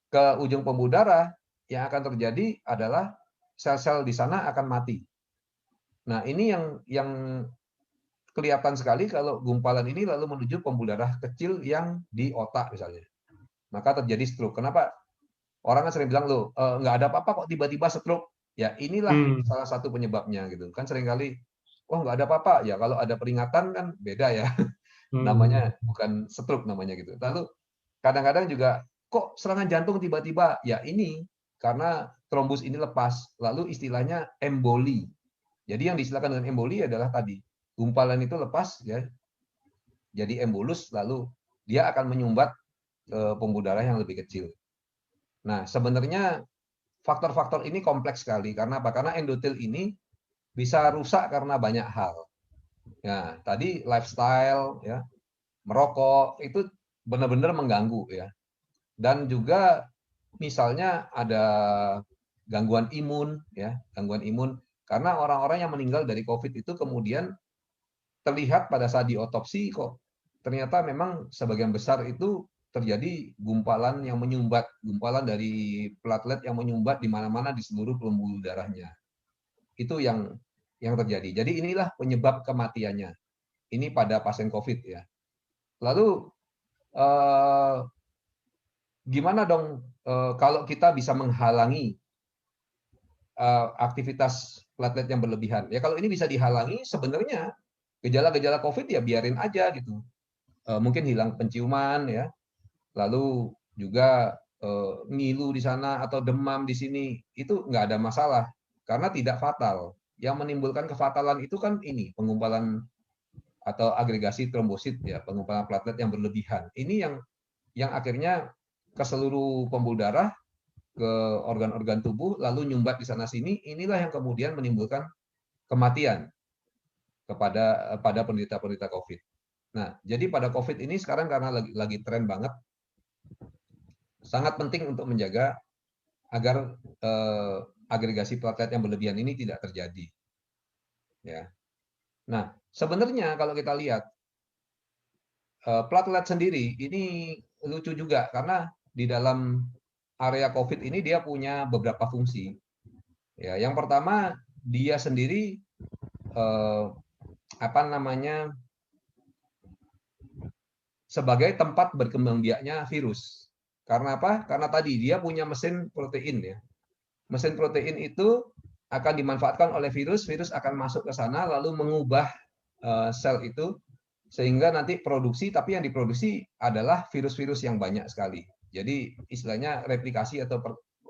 ke ujung pembuluh darah, yang akan terjadi adalah sel-sel di sana akan mati. Nah, ini yang kelihatan sekali kalau gumpalan ini lalu menuju pembuluh darah kecil yang di otak misalnya. Maka terjadi stroke. Kenapa? Orang kan sering bilang, loh, nggak ada apa-apa kok tiba-tiba stroke. Ya inilah Hmm. salah satu penyebabnya gitu. Kan seringkali, wah nggak ada apa-apa. Ya kalau ada peringatan kan beda ya. Hmm. Namanya bukan stroke namanya gitu. Lalu kadang-kadang juga, kok serangan jantung tiba-tiba? Ya ini karena trombus ini lepas. Lalu istilahnya emboli. Jadi yang disilakan dengan emboli adalah tadi, gumpalan itu lepas ya, jadi embolus, lalu dia akan menyumbat pembuluh darah yang lebih kecil. Nah, sebenarnya faktor-faktor ini kompleks sekali. Karena apa? Karena endotel ini bisa rusak karena banyak hal. Ya, tadi lifestyle, ya, merokok itu benar-benar mengganggu ya. Dan juga misalnya ada gangguan imun, ya, gangguan imun. Karena orang-orang yang meninggal dari COVID itu kemudian terlihat pada saat diotopsi kok ternyata memang sebagian besar itu terjadi gumpalan yang menyumbat, gumpalan dari platelet yang menyumbat di mana-mana di seluruh pembuluh darahnya. Itu yang terjadi. Jadi inilah penyebab kematiannya. Ini pada pasien COVID ya. Lalu eh, gimana dong kalau kita bisa menghalangi aktivitas platelet yang berlebihan? Ya kalau ini bisa dihalangi, sebenarnya gejala-gejala COVID ya biarin aja gitu. Mungkin hilang penciuman ya, lalu juga ngilu di sana atau demam di sini, itu nggak ada masalah karena tidak fatal. Yang menimbulkan kefatalan itu kan ini penggumpalan atau agregasi trombosit ya, penggumpalan platelet yang berlebihan. Ini yang akhirnya ke seluruh pembuluh darah, ke organ-organ tubuh, lalu nyumbat di sana sini. Inilah yang kemudian menimbulkan kematian pada penderita-penderita COVID. Nah, jadi pada COVID ini sekarang karena lagi tren banget, sangat penting untuk menjaga agar agregasi platelet yang berlebihan ini tidak terjadi. Ya. Nah, sebenarnya kalau kita lihat platelet sendiri ini lucu juga karena di dalam area COVID ini dia punya beberapa fungsi. Ya, yang pertama dia sendiri apa namanya, sebagai tempat berkembang biaknya virus. Karena apa? Karena tadi dia punya mesin protein ya. Mesin protein itu akan dimanfaatkan oleh virus, virus akan masuk ke sana lalu mengubah sel itu sehingga nanti produksi, tapi yang diproduksi adalah virus-virus yang banyak sekali. Jadi istilahnya replikasi atau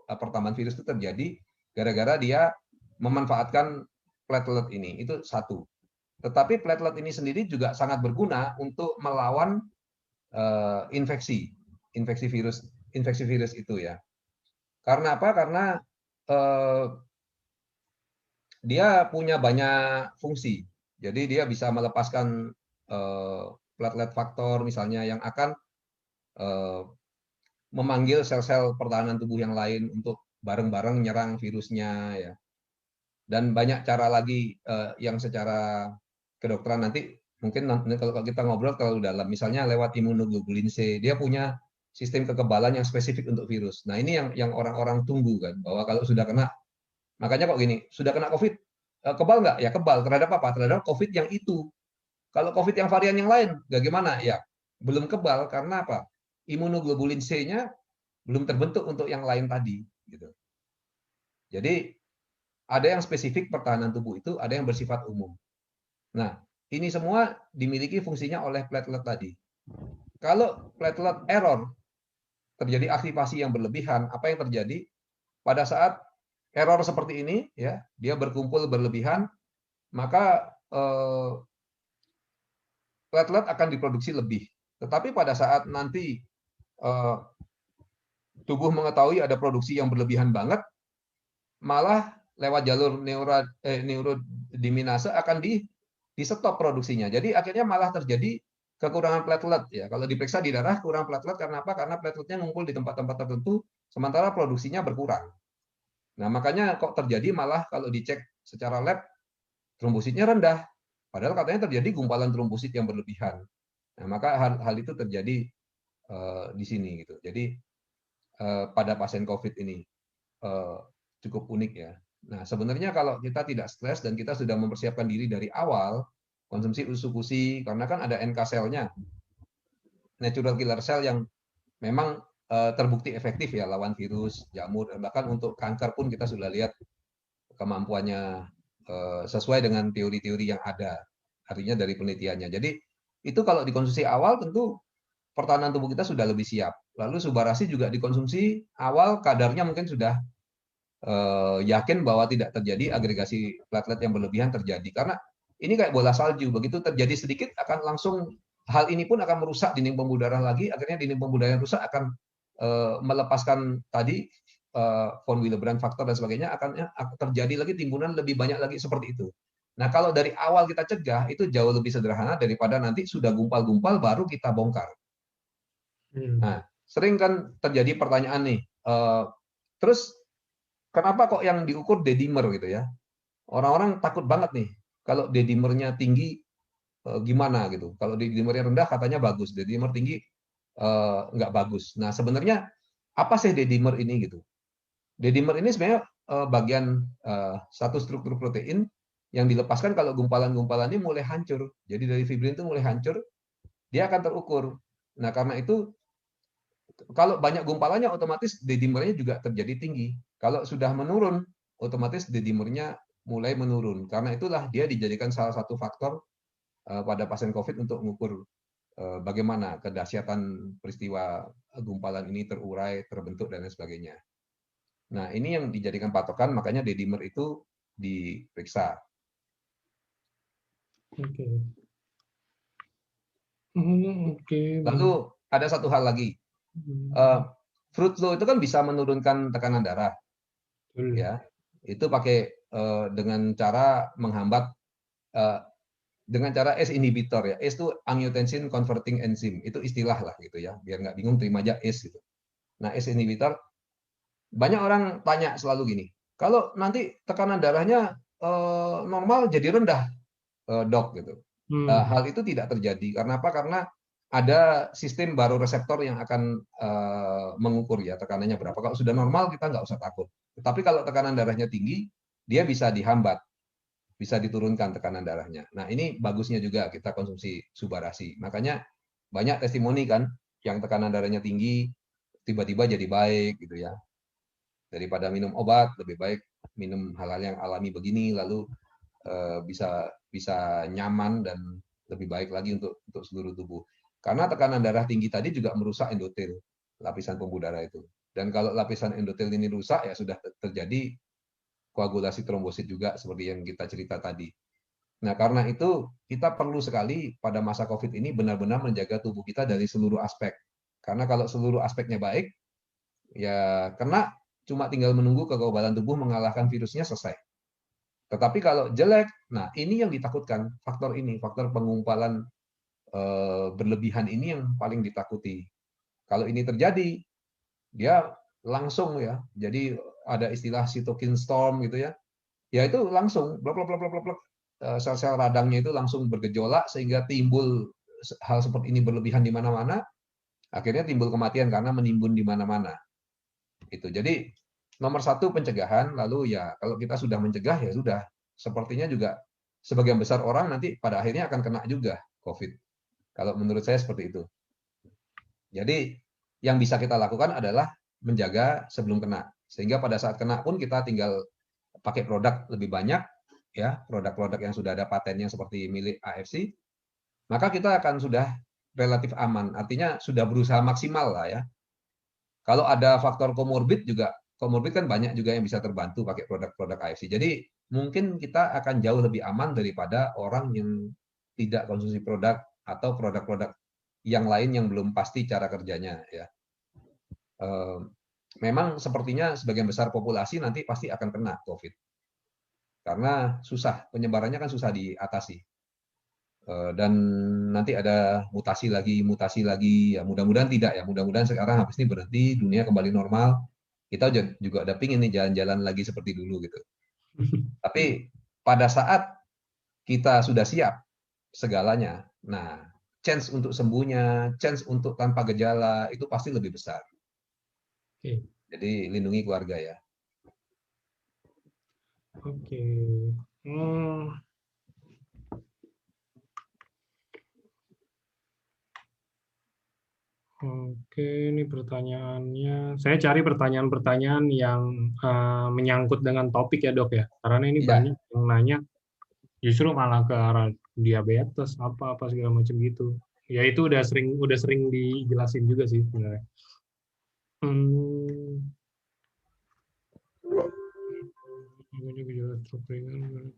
pertambahan virus itu terjadi gara-gara dia memanfaatkan platelet ini. Itu satu. Tetapi platelet ini sendiri juga sangat berguna untuk melawan infeksi virus itu ya. Karena apa? Karena dia punya banyak fungsi. Jadi dia bisa melepaskan platelet faktor misalnya yang akan memanggil sel-sel pertahanan tubuh yang lain untuk bareng-bareng nyerang virusnya ya. Dan banyak cara lagi yang secara kedokteran nanti mungkin kalau kita ngobrol terlalu dalam, misalnya lewat imunoglobulin C, dia punya sistem kekebalan yang spesifik untuk virus. Nah ini yang orang-orang tunggu kan, bahwa kalau sudah kena, makanya kok gini, sudah kena COVID, kebal nggak? Ya kebal terhadap apa? Terhadap COVID yang itu. Kalau COVID yang varian yang lain, bagaimana? Ya belum kebal karena apa? Imunoglobulin C-nya belum terbentuk untuk yang lain tadi. Gitu. Jadi ada yang spesifik pertahanan tubuh itu, ada yang bersifat umum. Nah, ini semua dimiliki fungsinya oleh platelet tadi. Kalau platelet error, terjadi aktivasi yang berlebihan, apa yang terjadi? Pada saat error seperti ini, ya, dia berkumpul berlebihan, maka platelet akan diproduksi lebih. Tetapi pada saat nanti tubuh mengetahui ada produksi yang berlebihan banget, malah lewat jalur neurodeminase akan di stop produksinya. Jadi akhirnya malah terjadi kekurangan platelet ya. Kalau diperiksa di darah kurang platelet karena apa? Karena plateletnya ngumpul di tempat-tempat tertentu sementara produksinya berkurang. Nah, makanya kok terjadi malah kalau dicek secara lab trombositnya rendah. Padahal katanya terjadi gumpalan trombosit yang berlebihan. Nah, maka hal itu terjadi di sini gitu. Jadi pada pasien COVID ini cukup unik ya. Nah, sebenarnya kalau kita tidak stres dan kita sudah mempersiapkan diri dari awal, konsumsi usukusi, karena kan ada NK selnya, natural killer cell yang memang terbukti efektif ya lawan virus, jamur, bahkan untuk kanker pun kita sudah lihat kemampuannya sesuai dengan teori-teori yang ada, artinya dari penelitiannya. Jadi itu kalau dikonsumsi awal tentu pertahanan tubuh kita sudah lebih siap. Lalu subarasi juga dikonsumsi awal kadarnya mungkin sudah yakin bahwa tidak terjadi agregasi platelet yang berlebihan terjadi. Karena ini kayak bola salju, begitu terjadi sedikit akan langsung hal ini pun akan merusak dinding pembuluh darah lagi, akhirnya dinding pembuluh darah yang rusak akan melepaskan tadi von Willebrand faktor dan sebagainya, akan terjadi lagi timbunan lebih banyak lagi seperti itu. Nah, kalau dari awal kita cegah itu jauh lebih sederhana daripada nanti sudah gumpal-gumpal baru kita bongkar. Nah, sering kan terjadi pertanyaan nih, terus kenapa kok yang diukur D-dimer gitu ya? Orang-orang takut banget nih kalau D-dimernya tinggi gimana gitu. Kalau D-dimernya rendah katanya bagus, D-dimer tinggi nggak bagus. Nah, sebenarnya apa sih D-dimer ini gitu? D-dimer ini sebenarnya bagian satu struktur protein yang dilepaskan kalau gumpalan-gumpalan ini mulai hancur. Jadi dari fibrin itu mulai hancur, dia akan terukur. Nah, karena itu kalau banyak gumpalannya otomatis D-dimernya juga terjadi tinggi. Kalau sudah menurun, otomatis D-dimernya mulai menurun. Karena itulah dia dijadikan salah satu faktor pada pasien COVID untuk mengukur bagaimana kedahsyatan peristiwa gumpalan ini terurai, terbentuk, dan lain sebagainya. Nah, ini yang dijadikan patokan, makanya D-dimer itu diperiksa. Oke. Lalu ada satu hal lagi. Fruit Flow itu kan bisa menurunkan tekanan darah. Ya, itu pakai dengan cara menghambat dengan cara ACE inhibitor ya. ACE itu angiotensin converting enzyme. Itu istilah lah gitu ya. Biar nggak bingung terima aja ACE gitu. Nah, ACE inhibitor banyak orang tanya selalu gini. Kalau nanti tekanan darahnya normal jadi rendah, dok gitu. Hal itu tidak terjadi. Karena apa? Karena ada sistem baroreseptor yang akan mengukur ya tekanannya berapa. Kalau sudah normal kita nggak usah takut. Tetapi kalau tekanan darahnya tinggi, dia bisa dihambat. bisa diturunkan tekanan darahnya. Nah, ini bagusnya juga kita konsumsi Subarasi. Makanya banyak testimoni kan yang tekanan darahnya tinggi tiba-tiba jadi baik gitu ya. Daripada minum obat lebih baik minum hal-hal yang alami begini lalu bisa bisa nyaman dan lebih baik lagi untuk seluruh tubuh. Karena tekanan darah tinggi tadi juga merusak endotel, lapisan pembuluh darah itu. Dan kalau lapisan endotel ini rusak ya sudah terjadi koagulasi trombosit juga seperti yang kita cerita tadi. Nah, karena itu kita perlu sekali pada masa COVID ini benar-benar menjaga tubuh kita dari seluruh aspek. Karena kalau seluruh aspeknya baik, ya kena cuma tinggal menunggu kekebalan tubuh mengalahkan virusnya selesai. Tetapi kalau jelek, nah ini yang ditakutkan, faktor ini, faktor penggumpalan berlebihan ini yang paling ditakuti. Kalau ini terjadi, dia langsung ya, jadi ada istilah cytokine storm gitu ya, ya itu langsung blok blok blok blok blok sel-sel radangnya itu langsung bergejolak sehingga timbul hal seperti ini berlebihan di mana-mana, akhirnya timbul kematian karena menimbun di mana-mana. Itu. Jadi nomor satu pencegahan, lalu ya kalau kita sudah mencegah ya sudah, sepertinya juga sebagian besar orang nanti pada akhirnya akan kena juga COVID. Kalau menurut saya seperti itu. Jadi yang bisa kita lakukan adalah menjaga sebelum kena. Sehingga pada saat kena pun kita tinggal pakai produk lebih banyak, ya produk-produk yang sudah ada patennya seperti milik AFC, maka kita akan sudah relatif aman. Artinya sudah berusaha maksimal lah ya. Kalau ada faktor komorbid juga, komorbid kan banyak juga yang bisa terbantu pakai produk-produk AFC. Jadi mungkin kita akan jauh lebih aman daripada orang yang tidak konsumsi produk atau produk-produk yang lain yang belum pasti cara kerjanya ya. Memang sepertinya sebagian besar populasi nanti pasti akan kena COVID. Karena susah, penyebarannya kan susah diatasi. Dan nanti ada mutasi lagi, ya mudah-mudahan tidak ya, mudah-mudahan sekarang habis ini berhenti, dunia kembali normal, kita juga ada pingin nih jalan-jalan lagi seperti dulu gitu. Tapi pada saat kita sudah siap segalanya, nah chance untuk sembuhnya, chance untuk tanpa gejala itu pasti lebih besar. Oke. Jadi lindungi keluarga ya. Oke. Oke, ini pertanyaannya. Saya cari pertanyaan-pertanyaan yang menyangkut dengan topik ya, Dok ya. Karena ini Iya, banyak yang nanya justru malah ke arah diabetes apa segala macam gitu. Ya itu udah sering dijelasin juga sih sebenarnya. Hmm, ini gejala stroke ringan.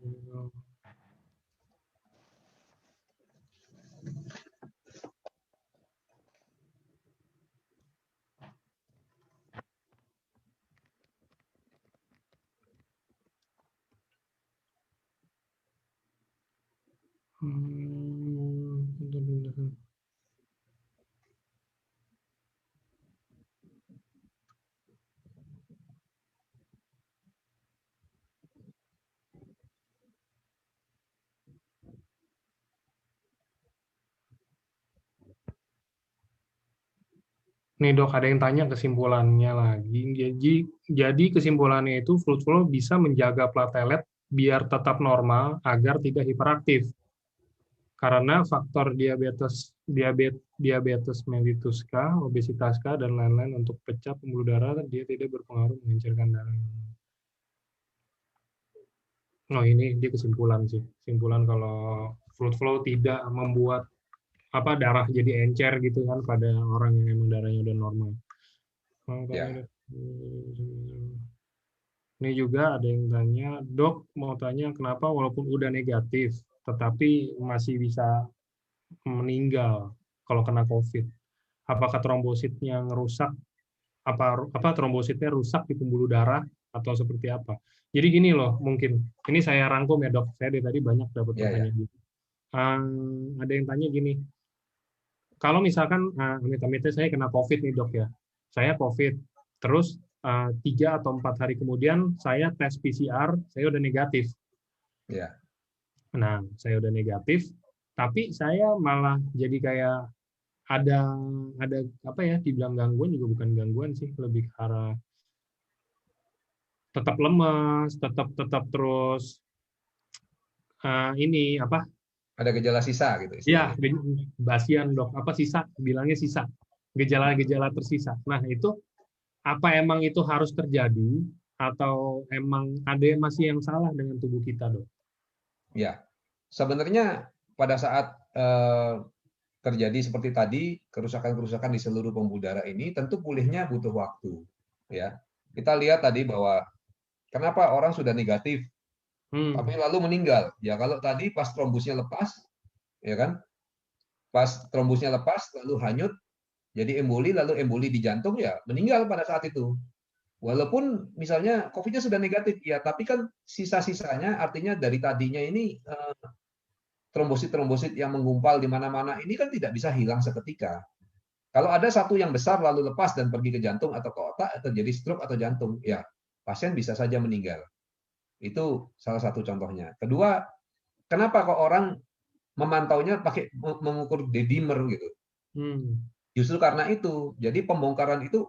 Nih Dok, ada yang tanya kesimpulannya lagi. Jadi kesimpulannya itu fluid flow bisa menjaga platelet biar tetap normal agar tidak hiperaktif. Karena faktor diabetes mellitus kah, obesitas kah, dan lain-lain untuk pecah pembuluh darah, dia tidak berpengaruh mengencerkan darah. Oh ini dia kesimpulan sih. Kesimpulan kalau fluid flow tidak membuat darah jadi encer gitu kan pada orang yang emang darahnya udah normal. ya, Ini juga ada yang tanya, Dok mau tanya kenapa walaupun udah negatif, tetapi masih bisa meninggal kalau kena COVID. Apakah trombositnya ngerusak? Apa trombositnya rusak di pembuluh darah atau seperti apa? Jadi gini loh, mungkin ini saya rangkum ya Dok. Saya dari tadi banyak dapat ya, ya, pertanyaan gitu. Ada yang tanya gini, kalau misalkan amit-amitnya saya kena COVID nih Dok ya, saya COVID, terus 3 atau 4 hari kemudian saya tes PCR, saya udah negatif. ya, Nah, saya udah negatif, tapi saya malah jadi kayak ada apa ya, dibilang gangguan juga bukan gangguan sih, lebih ke arah tetap lemas, tetap terus ini apa? Ada gejala sisa gitu Ya, istilahnya. basian dok. Apa sisa? Bilangnya sisa. Gejala-gejala tersisa. Nah, itu apa emang itu harus terjadi atau emang ada yang masih yang salah dengan tubuh kita, dok? Ya, sebenarnya pada saat terjadi seperti tadi kerusakan-kerusakan di seluruh pembuluh darah ini tentu pulihnya butuh waktu. Ya, kita lihat tadi bahwa kenapa orang sudah negatif tapi Hmm, lalu meninggal. Ya kalau tadi pas trombusnya lepas, ya kan, pas trombusnya lepas lalu hanyut jadi emboli lalu emboli di jantung ya meninggal pada saat itu. Walaupun misalnya COVID-nya sudah negatif, ya tapi kan sisa-sisanya artinya dari tadinya ini trombosit-trombosit yang menggumpal di mana-mana ini kan tidak bisa hilang seketika. Kalau ada satu yang besar lalu lepas dan pergi ke jantung atau ke otak, terjadi stroke atau jantung, ya pasien bisa saja meninggal. Itu salah satu contohnya. Kedua, kenapa kok orang memantaunya pakai mengukur dedimer gitu? hmm, Justru karena itu. Jadi pembongkaran itu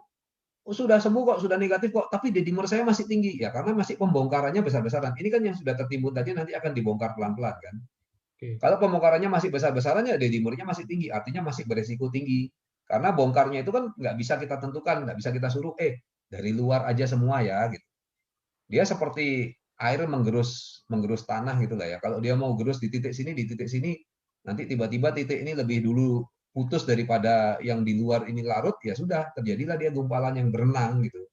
oh, sudah sembuh kok, sudah negatif kok, tapi dedimer saya masih tinggi. Ya karena masih pembongkarannya besar-besaran. Ini kan yang sudah tertimbun tadi nanti akan dibongkar pelan-pelan kan. oke. Kalau pembongkarannya masih besar-besaran ya dedimernya masih tinggi, artinya masih beresiko tinggi. Karena bongkarnya itu kan nggak bisa kita tentukan, nggak bisa kita suruh, dari luar aja semua ya, gitu. Dia seperti air menggerus menggerus tanah gitu lah ya. Kalau dia mau gerus di titik sini, nanti tiba-tiba titik ini lebih dulu putus daripada yang di luar ini larut, ya sudah terjadilah dia gumpalan yang berenang gitu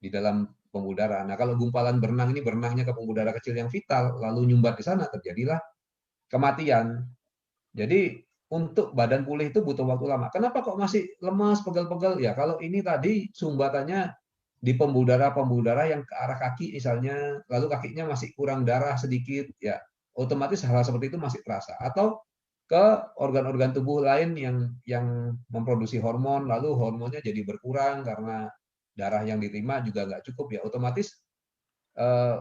di dalam pembuluh darah. Nah, kalau gumpalan berenang ini berenangnya ke pembuluh darah kecil yang vital, lalu nyumbat di sana, terjadilah kematian. Jadi untuk badan pulih itu butuh waktu lama. Kenapa kok masih lemas, pegel-pegel? Ya kalau ini tadi sumbatannya di pembuluh darah yang ke arah kaki misalnya, lalu kakinya masih kurang darah sedikit, ya otomatis hal-hal seperti itu masih terasa. Atau ke organ-organ tubuh lain yang memproduksi hormon, lalu hormonnya jadi berkurang karena darah yang diterima juga nggak cukup, ya otomatis eh,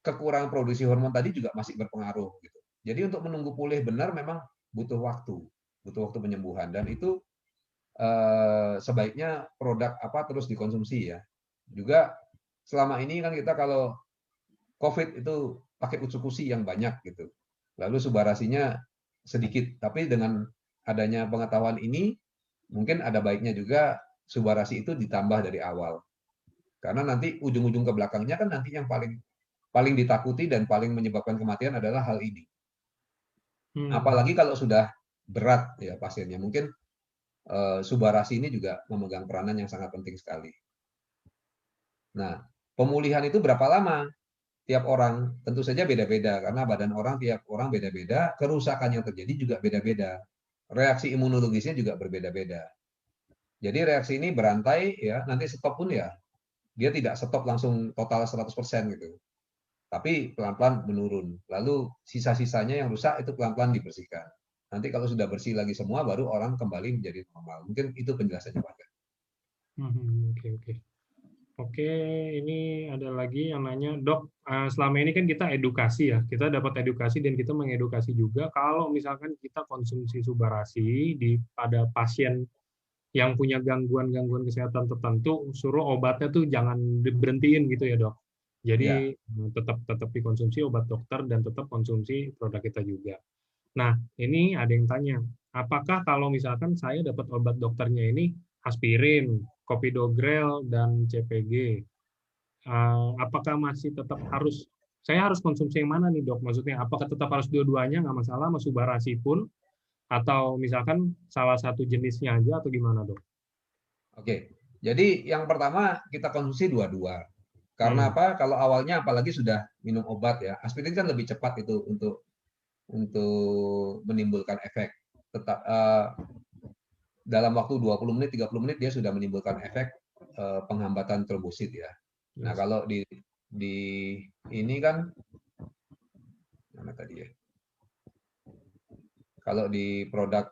kekurangan produksi hormon tadi juga masih berpengaruh gitu. Jadi untuk menunggu pulih benar memang butuh waktu penyembuhan dan itu sebaiknya produk apa terus dikonsumsi ya. Juga selama ini kan kita kalau COVID itu pakai utsukusi yang banyak gitu. Lalu subarasinya sedikit, tapi dengan adanya pengetahuan ini mungkin ada baiknya juga subarasi itu ditambah dari awal. Karena nanti ujung-ujung ke belakangnya kan nanti yang paling paling ditakuti dan paling menyebabkan kematian adalah hal ini. Hmm, Apalagi kalau sudah berat ya pasiennya. Mungkin subarasi ini juga memegang peranan yang sangat penting sekali. Nah, pemulihan itu berapa lama? Tiap orang tentu saja beda-beda karena badan orang tiap orang beda-beda, kerusakan yang terjadi juga beda-beda. Reaksi imunologisnya juga berbeda-beda. Jadi reaksi ini berantai ya, nanti stop pun ya dia tidak stop langsung total 100% gitu. Tapi pelan-pelan menurun. Lalu sisa-sisanya yang rusak itu pelan-pelan dibersihkan. Nanti kalau sudah bersih lagi semua, baru orang kembali menjadi normal. Mungkin itu penjelasannya Pak. oke, oke. Oke, ini ada lagi yang nanya, dok, selama ini kan kita edukasi ya, kita dapat edukasi dan kita mengedukasi juga kalau misalkan kita konsumsi subarasi pada pasien yang punya gangguan-gangguan kesehatan tertentu, suruh obatnya tuh jangan diberhentiin gitu ya dok. Ya, Jadi tetap tetap dikonsumsi obat dokter dan tetap konsumsi produk kita juga. Nah, ini ada yang tanya, apakah kalau misalkan saya dapat obat dokternya ini aspirin, Copidogrel, dan CPG, apakah masih tetap harus saya harus konsumsi yang mana nih dok? Maksudnya apakah tetap harus dua-duanya nggak masalah, sama Subarasi pun, atau misalkan salah satu jenisnya aja atau gimana dok? oke. Jadi yang pertama kita konsumsi dua-dua. Karena Hmm. apa? Kalau awalnya apalagi sudah minum obat ya, aspirin kan lebih cepat itu untuk menimbulkan efek. Tetap dalam waktu 20 menit, 30 menit dia sudah menimbulkan efek penghambatan trombosit ya. Nah, Yes. kalau di ini kan mana tadi ya? Kalau di produk,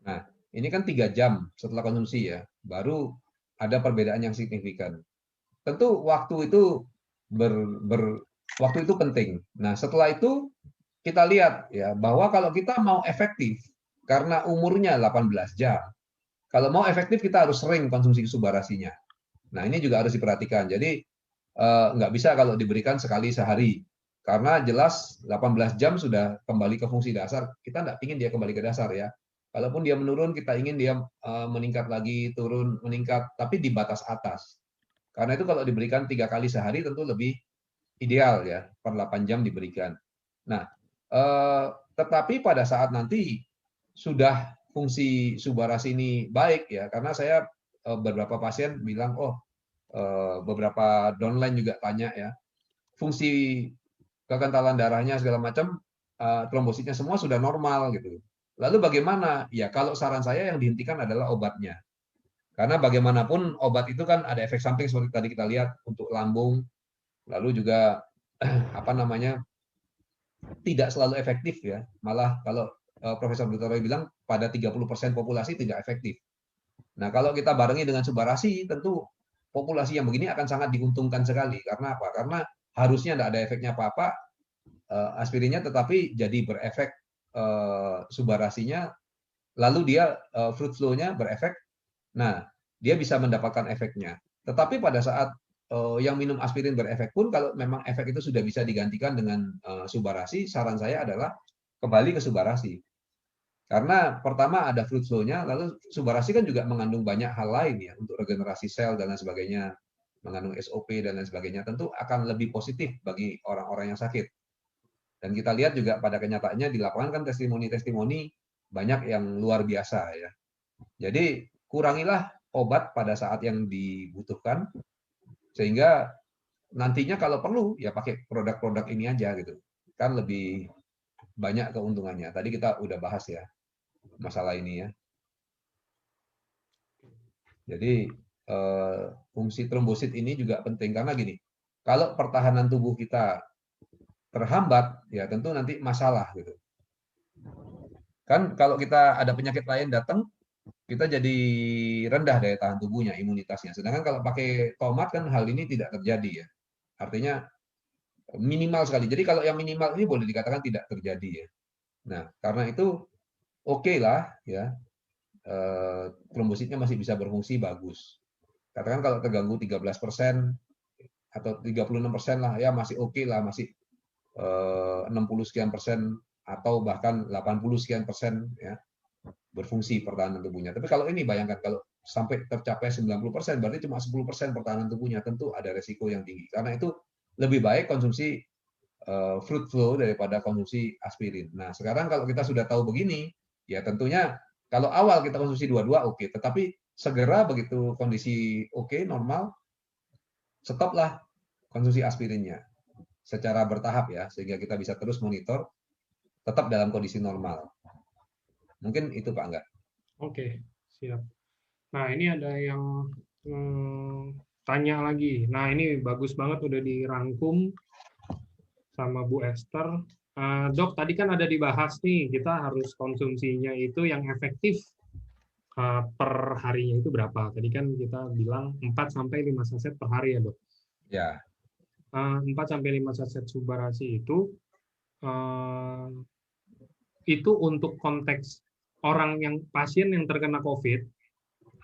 nah ini kan 3 jam setelah konsumsi ya, baru ada perbedaan yang signifikan. Tentu waktu itu ber, ber waktu itu penting. Nah setelah itu kita lihat ya bahwa kalau kita mau efektif karena umurnya 18 jam, kalau mau efektif kita harus sering konsumsi subarasinya. Nah, ini juga harus diperhatikan. Jadi nggak bisa kalau diberikan sekali sehari. Karena jelas 18 jam sudah kembali ke fungsi dasar. Kita nggak ingin dia kembali ke dasar ya. Kalaupun dia menurun, kita ingin dia meningkat lagi, turun, meningkat, tapi di batas atas. Karena itu kalau diberikan 3 kali sehari tentu lebih ideal ya, per 8 jam diberikan. Nah, tetapi pada saat nanti sudah fungsi subarasi ini baik ya, karena saya beberapa pasien bilang, oh beberapa downline juga tanya ya, fungsi kekentalan darahnya segala macam, trombositnya semua sudah normal gitu. Lalu bagaimana? Ya kalau saran saya yang dihentikan adalah obatnya. Karena bagaimanapun obat itu kan ada efek samping seperti tadi kita lihat untuk lambung, lalu juga apa namanya tidak selalu efektif ya. Malah kalau Profesor Butoroy bilang pada 30% populasi tidak efektif. Nah, kalau kita barengi dengan subarasi, tentu populasi yang begini akan sangat diuntungkan sekali. Karena apa? Karena harusnya tidak ada efeknya apa-apa, aspirinnya tetapi jadi berefek subarasinya, lalu dia fruit flow-nya berefek. Nah, dia bisa mendapatkan efeknya. Tetapi pada saat yang minum aspirin berefek pun, kalau memang efek itu sudah bisa digantikan dengan subarasi, saran saya adalah kembali ke subarasi. Karena pertama ada fruit flow-nya, lalu subarasi kan juga mengandung banyak hal lain ya, untuk regenerasi sel dan lain sebagainya, mengandung SOP dan lain sebagainya, tentu akan lebih positif bagi orang-orang yang sakit. Dan kita lihat juga pada kenyataannya di lapangan kan testimoni-testimoni banyak yang luar biasa ya. Jadi kurangilah obat pada saat yang dibutuhkan, sehingga nantinya kalau perlu ya pakai produk-produk ini aja gitu. Kan lebih banyak keuntungannya. Tadi kita udah bahas ya masalah ini ya. Jadi fungsi trombosit ini juga penting karena gini, kalau pertahanan tubuh kita terhambat, ya tentu nanti masalah gitu. Kan kalau kita ada penyakit lain datang, kita jadi rendah daya tahan tubuhnya, imunitasnya. Sedangkan kalau pakai tomat kan hal ini tidak terjadi ya. Artinya minimal sekali. Jadi kalau yang minimal ini boleh dikatakan tidak terjadi ya. Nah, karena itu oke lah ya, trombositnya masih bisa berfungsi bagus. Katakan kalau terganggu 13% atau 36% lah, ya masih oke lah, masih 60 sekian persen atau bahkan 80 sekian persen ya berfungsi pertahanan tubuhnya. Tapi kalau ini bayangkan kalau sampai tercapai 90%, berarti cuma 10% pertahanan tubuhnya, tentu ada resiko yang tinggi. Karena itu lebih baik konsumsi fruit flow daripada konsumsi aspirin. Nah, sekarang kalau kita sudah tahu begini, ya tentunya kalau awal kita konsumsi dua-dua oke, tetapi segera begitu kondisi oke, normal, stoplah konsumsi aspirinnya secara bertahap ya, sehingga kita bisa terus monitor tetap dalam kondisi normal. Mungkin itu Pak Angga. Oke, siap. Nah, ini ada yang tanya lagi. Nah, ini bagus banget udah dirangkum sama Bu Esther. Dok, tadi kan ada dibahas nih, kita harus konsumsinya itu yang efektif per harinya itu berapa? Tadi kan kita bilang 4-5 saset per hari ya, Dok? Ya. 4-5 saset subarasi itu untuk konteks orang yang pasien yang terkena COVID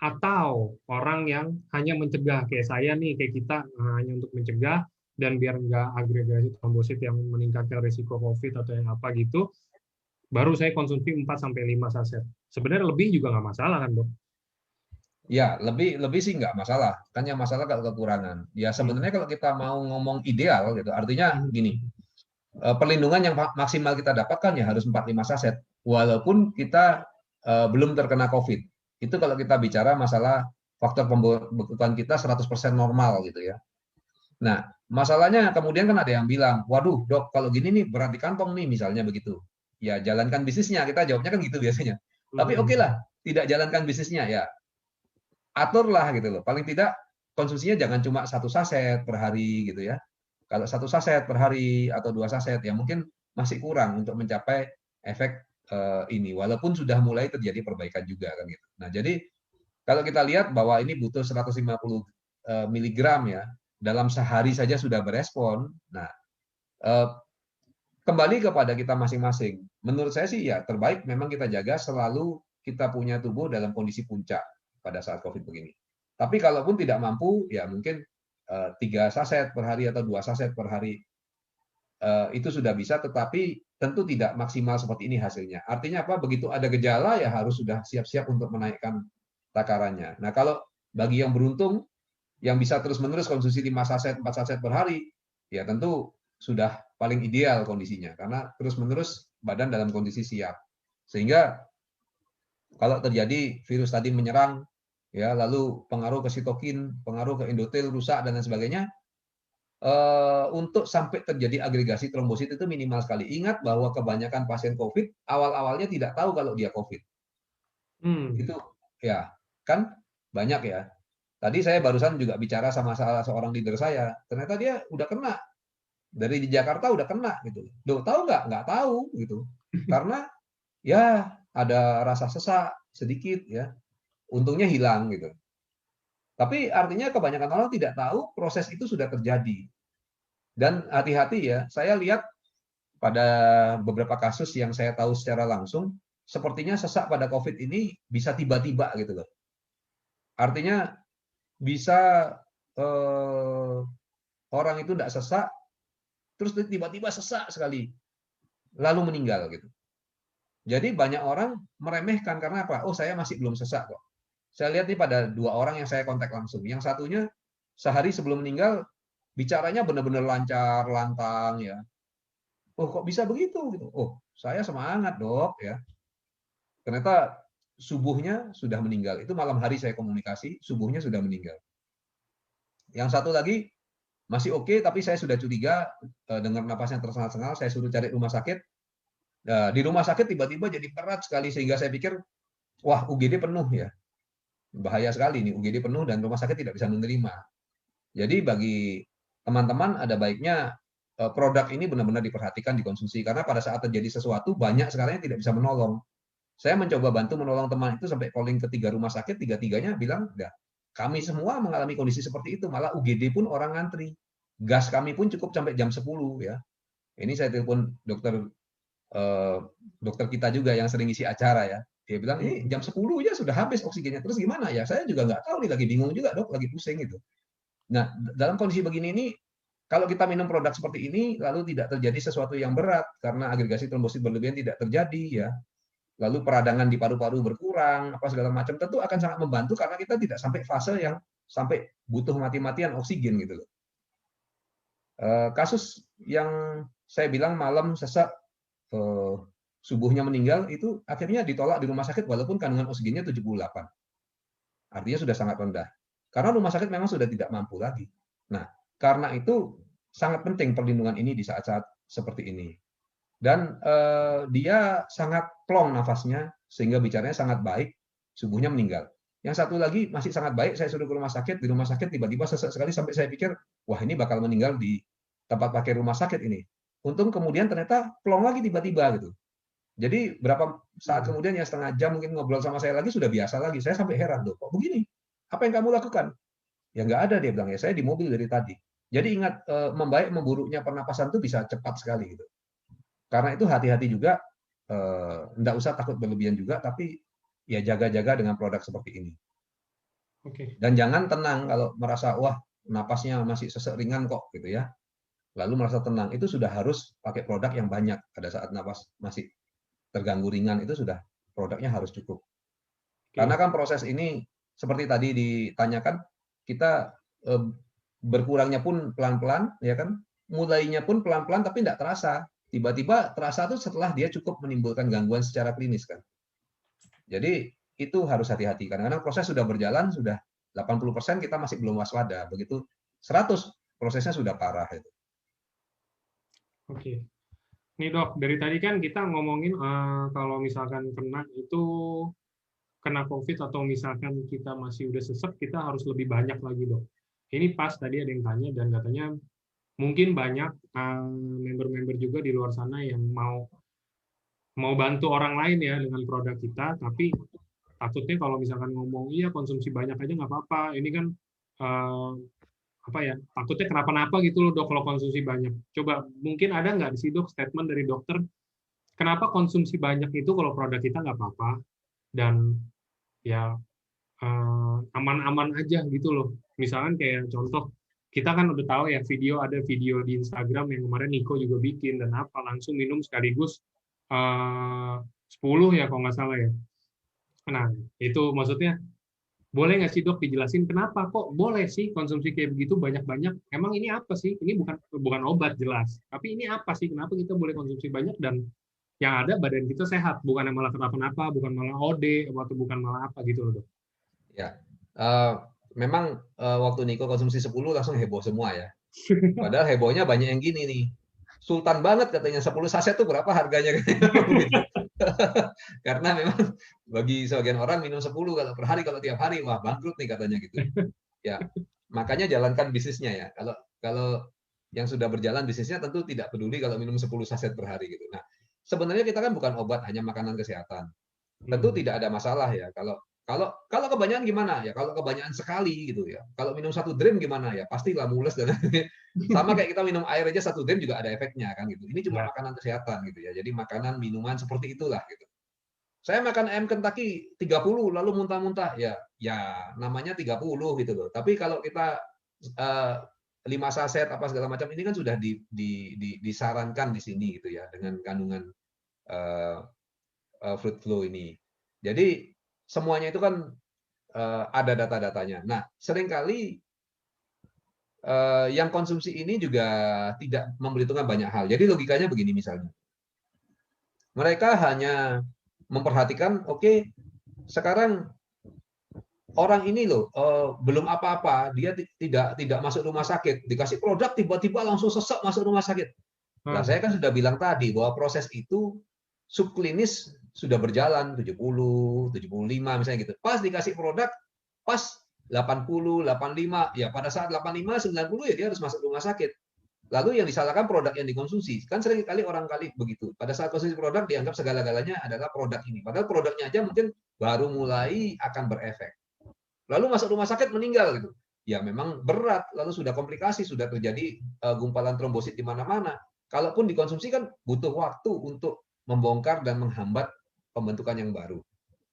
atau orang yang hanya mencegah kayak saya nih, kayak kita hanya untuk mencegah dan biar nggak agregasi trombosit yang meningkatkan risiko COVID atau yang apa gitu, baru saya konsumsi 4-5 saset. Sebenarnya lebih juga nggak masalah kan, Dok? Ya, lebih sih nggak masalah. Kan yang masalah kalau kekurangan. Ya sebenarnya kalau kita mau ngomong ideal gitu, artinya gini, perlindungan yang maksimal kita dapatkan ya harus 4-5 saset. Walaupun kita belum terkena COVID. Itu kalau kita bicara masalah faktor pembekuan kita 100% normal gitu ya. Nah, masalahnya kemudian kan ada yang bilang, waduh dok, kalau gini nih berat di kantong nih, misalnya begitu. Ya jalankan bisnisnya, kita jawabnya kan gitu biasanya. Tapi oke lah, tidak jalankan bisnisnya ya, aturlah gitu loh. Paling tidak konsumsinya jangan cuma 1 saset per hari gitu ya. Kalau 1 saset per hari atau 2 saset ya mungkin masih kurang untuk mencapai efek ini. Walaupun sudah mulai terjadi perbaikan juga kan gitu. Nah jadi kalau kita lihat bahwa ini butuh 150 miligram ya, dalam sehari saja sudah berespon. Nah kembali kepada kita masing-masing. Menurut saya sih ya terbaik memang kita jaga selalu kita punya tubuh dalam kondisi puncak pada saat COVID begini. Tapi kalaupun tidak mampu, ya mungkin 3 saset per hari atau 2 saset per hari itu sudah bisa, tetapi tentu tidak maksimal seperti ini hasilnya. Artinya apa? Begitu ada gejala ya harus sudah siap-siap untuk menaikkan takarannya. Nah, kalau bagi yang beruntung yang bisa terus-menerus konsumsi 5 saset, 4 saset per hari, ya tentu sudah paling ideal kondisinya karena terus-menerus badan dalam kondisi siap. Sehingga kalau terjadi virus tadi menyerang, ya lalu pengaruh ke sitokin, pengaruh ke endotel rusak dan lain sebagainya, untuk sampai terjadi agregasi trombosit itu minimal sekali. Ingat bahwa kebanyakan pasien COVID awal-awalnya tidak tahu kalau dia COVID. Itu ya kan banyak ya. Tadi saya barusan juga bicara sama salah seorang leader saya. Ternyata dia udah kena dari di Jakarta udah kena gitu. Loh, tahu nggak? Nggak tahu gitu. Karena ya ada rasa sesak sedikit ya. Untungnya hilang gitu. Tapi artinya kebanyakan orang tidak tahu proses itu sudah terjadi. Dan hati-hati ya, saya lihat pada beberapa kasus yang saya tahu secara langsung, sepertinya sesak pada COVID ini bisa tiba-tiba gitu loh. Artinya bisa orang itu tidak sesak, terus tiba-tiba sesak sekali, lalu meninggal gitu. Jadi banyak orang meremehkan karena apa? Oh, saya masih belum sesak kok. Saya lihat nih pada 2 orang yang saya kontak langsung. Yang satunya sehari sebelum meninggal bicaranya benar-benar lancar, lantang ya. Oh, kok bisa begitu gitu. Oh, saya semangat, Dok ya. Ternyata subuhnya sudah meninggal. Itu malam hari saya komunikasi, subuhnya sudah meninggal. Yang satu lagi masih oke, tapi saya sudah curiga dengar napasnya tersengal-sengal, saya suruh cari rumah sakit. Di rumah sakit tiba-tiba jadi berat sekali sehingga saya pikir, wah UGD penuh ya. Bahaya sekali nih, UGD penuh dan rumah sakit tidak bisa menerima. Jadi bagi teman-teman ada baiknya produk ini benar-benar diperhatikan, dikonsumsi. Karena pada saat terjadi sesuatu, banyak sekarang yang tidak bisa menolong. Saya mencoba bantu menolong teman itu sampai calling ke 3 rumah sakit, tiga-tiganya bilang, enggak. Kami semua mengalami kondisi seperti itu, malah UGD pun orang ngantri. Gas kami pun cukup sampai jam 10 ya. Ini saya telepon dokter kita juga yang sering isi acara ya. Dia bilang, ini jam 10 ya sudah habis oksigennya. Terus gimana ya? Saya juga nggak tahu nih, lagi bingung juga dok, lagi pusing gitu. Nah, dalam kondisi begini ini, kalau kita minum produk seperti ini, lalu tidak terjadi sesuatu yang berat, karena agregasi trombosit berlebihan tidak terjadi ya, lalu peradangan di paru-paru berkurang, apa segala macam, tentu akan sangat membantu karena kita tidak sampai fase yang sampai butuh mati-matian oksigen gitu loh. Kasus yang saya bilang malam sesak, subuhnya meninggal, itu akhirnya ditolak di rumah sakit walaupun kandungan oksigennya 78. Artinya sudah sangat rendah. Karena rumah sakit memang sudah tidak mampu lagi. Nah, karena itu sangat penting perlindungan ini di saat-saat seperti ini. Dan dia sangat plong nafasnya, sehingga bicaranya sangat baik, subuhnya meninggal. Yang satu lagi masih sangat baik, saya suruh ke rumah sakit, di rumah sakit tiba-tiba sesak sekali sampai saya pikir, wah ini bakal meninggal di tempat pakai rumah sakit ini. Untung kemudian ternyata plong lagi tiba-tiba gitu. Jadi berapa saat kemudian ya setengah jam mungkin ngobrol sama saya lagi sudah biasa lagi. Saya sampai heran, loh kok begini? Apa yang kamu lakukan? Ya nggak ada, dia bilang, ya saya di mobil dari tadi. Jadi ingat, membaik memburuknya pernapasan itu bisa cepat sekali gitu. Karena itu hati-hati juga, nggak usah takut berlebihan juga, tapi ya jaga-jaga dengan produk seperti ini. Dan jangan tenang kalau merasa wah napasnya masih sesek ringan kok gitu ya. Lalu merasa tenang, itu sudah harus pakai produk yang banyak pada saat napas masih terganggu ringan, itu sudah produknya harus cukup. Karena kan proses ini seperti tadi ditanyakan, kita berkurangnya pun pelan-pelan, ya kan? Mulainya pun pelan-pelan tapi tidak terasa. Tiba-tiba terasa tuh setelah dia cukup menimbulkan gangguan secara klinis kan. Jadi itu harus hati-hati. Kadang-kadang proses sudah berjalan, sudah 80% kita masih belum waspada. Begitu 100 prosesnya sudah parah itu. Oke. Nih dok, dari tadi kan kita ngomongin kalau misalkan kena COVID atau misalkan kita masih udah sesek, kita harus lebih banyak lagi dok. Ini pas tadi ada yang tanya dan katanya mungkin banyak member-member juga di luar sana yang mau bantu orang lain ya dengan produk kita, tapi takutnya kalau misalkan ngomong iya konsumsi banyak aja nggak apa-apa. Ini kan takutnya kenapa-napa gitu loh dok kalau konsumsi banyak. Coba mungkin ada nggak di sini dok statement dari dokter kenapa konsumsi banyak itu kalau produk kita nggak apa-apa dan ya aman-aman aja gitu loh. Misalkan kayak contoh, kita kan udah tahu ya ada video di Instagram yang kemarin Niko juga bikin dan apa langsung minum sekaligus 10 ya kalau nggak salah ya. Nah, itu maksudnya boleh nggak sih dok dijelasin kenapa kok boleh sih konsumsi kayak begitu banyak-banyak? Emang ini apa sih? Ini bukan obat jelas, tapi ini apa sih? Kenapa kita boleh konsumsi banyak dan yang ada badan kita sehat, bukan malah kenapa-napa, bukan malah OD atau bukan malah apa gitu loh dok. Ya, memang waktu Niko konsumsi 10 langsung heboh semua ya. Padahal hebohnya banyak yang gini nih. Sultan banget katanya 10 saset tuh berapa harganya karena memang bagi sebagian orang minum 10 kalau per hari, kalau tiap hari wah bangkrut nih katanya gitu. Ya, makanya jalankan bisnisnya ya. Kalau yang sudah berjalan bisnisnya tentu tidak peduli kalau minum 10 saset per hari gitu. Nah, sebenarnya kita kan bukan obat, hanya makanan kesehatan. Tentu tidak ada masalah ya kalau kebanyakan gimana ya, kalau kebanyakan sekali gitu ya, kalau minum 1 dream gimana ya, pastilah mules dan sama kayak kita minum air aja 1 dream juga ada efeknya kan gitu. Ini cuma makanan kesehatan gitu ya, jadi makanan minuman seperti itulah gitu. Saya makan ayam Kentucky 30 lalu muntah-muntah ya namanya 30 gitu loh. Tapi kalau kita 5 saset apa segala macam ini kan sudah disarankan di sini gitu ya dengan kandungan fruit flow ini. Jadi semuanya itu kan ada data-datanya. Nah, seringkali yang konsumsi ini juga tidak memperhitungkan banyak hal. Jadi logikanya begini misalnya. Mereka hanya memperhatikan, oke, sekarang orang ini loh belum apa-apa, dia tidak masuk rumah sakit, dikasih produk tiba-tiba langsung sesek masuk rumah sakit. Nah, saya kan sudah bilang tadi bahwa proses itu subklinis sudah berjalan 70, 75 misalnya gitu. Pas dikasih produk, pas 80, 85, ya pada saat 85, 90 ya dia harus masuk rumah sakit. Lalu yang disalahkan produk yang dikonsumsi. Kan sering kali orang kali begitu. Pada saat konsumsi produk dianggap segala-galanya adalah produk ini. Padahal produknya aja mungkin baru mulai akan berefek. Lalu masuk rumah sakit meninggal gitu. Ya memang berat, lalu sudah komplikasi, sudah terjadi gumpalan trombosit di mana-mana. Kalaupun dikonsumsi kan butuh waktu untuk membongkar dan menghambat pembentukan yang baru.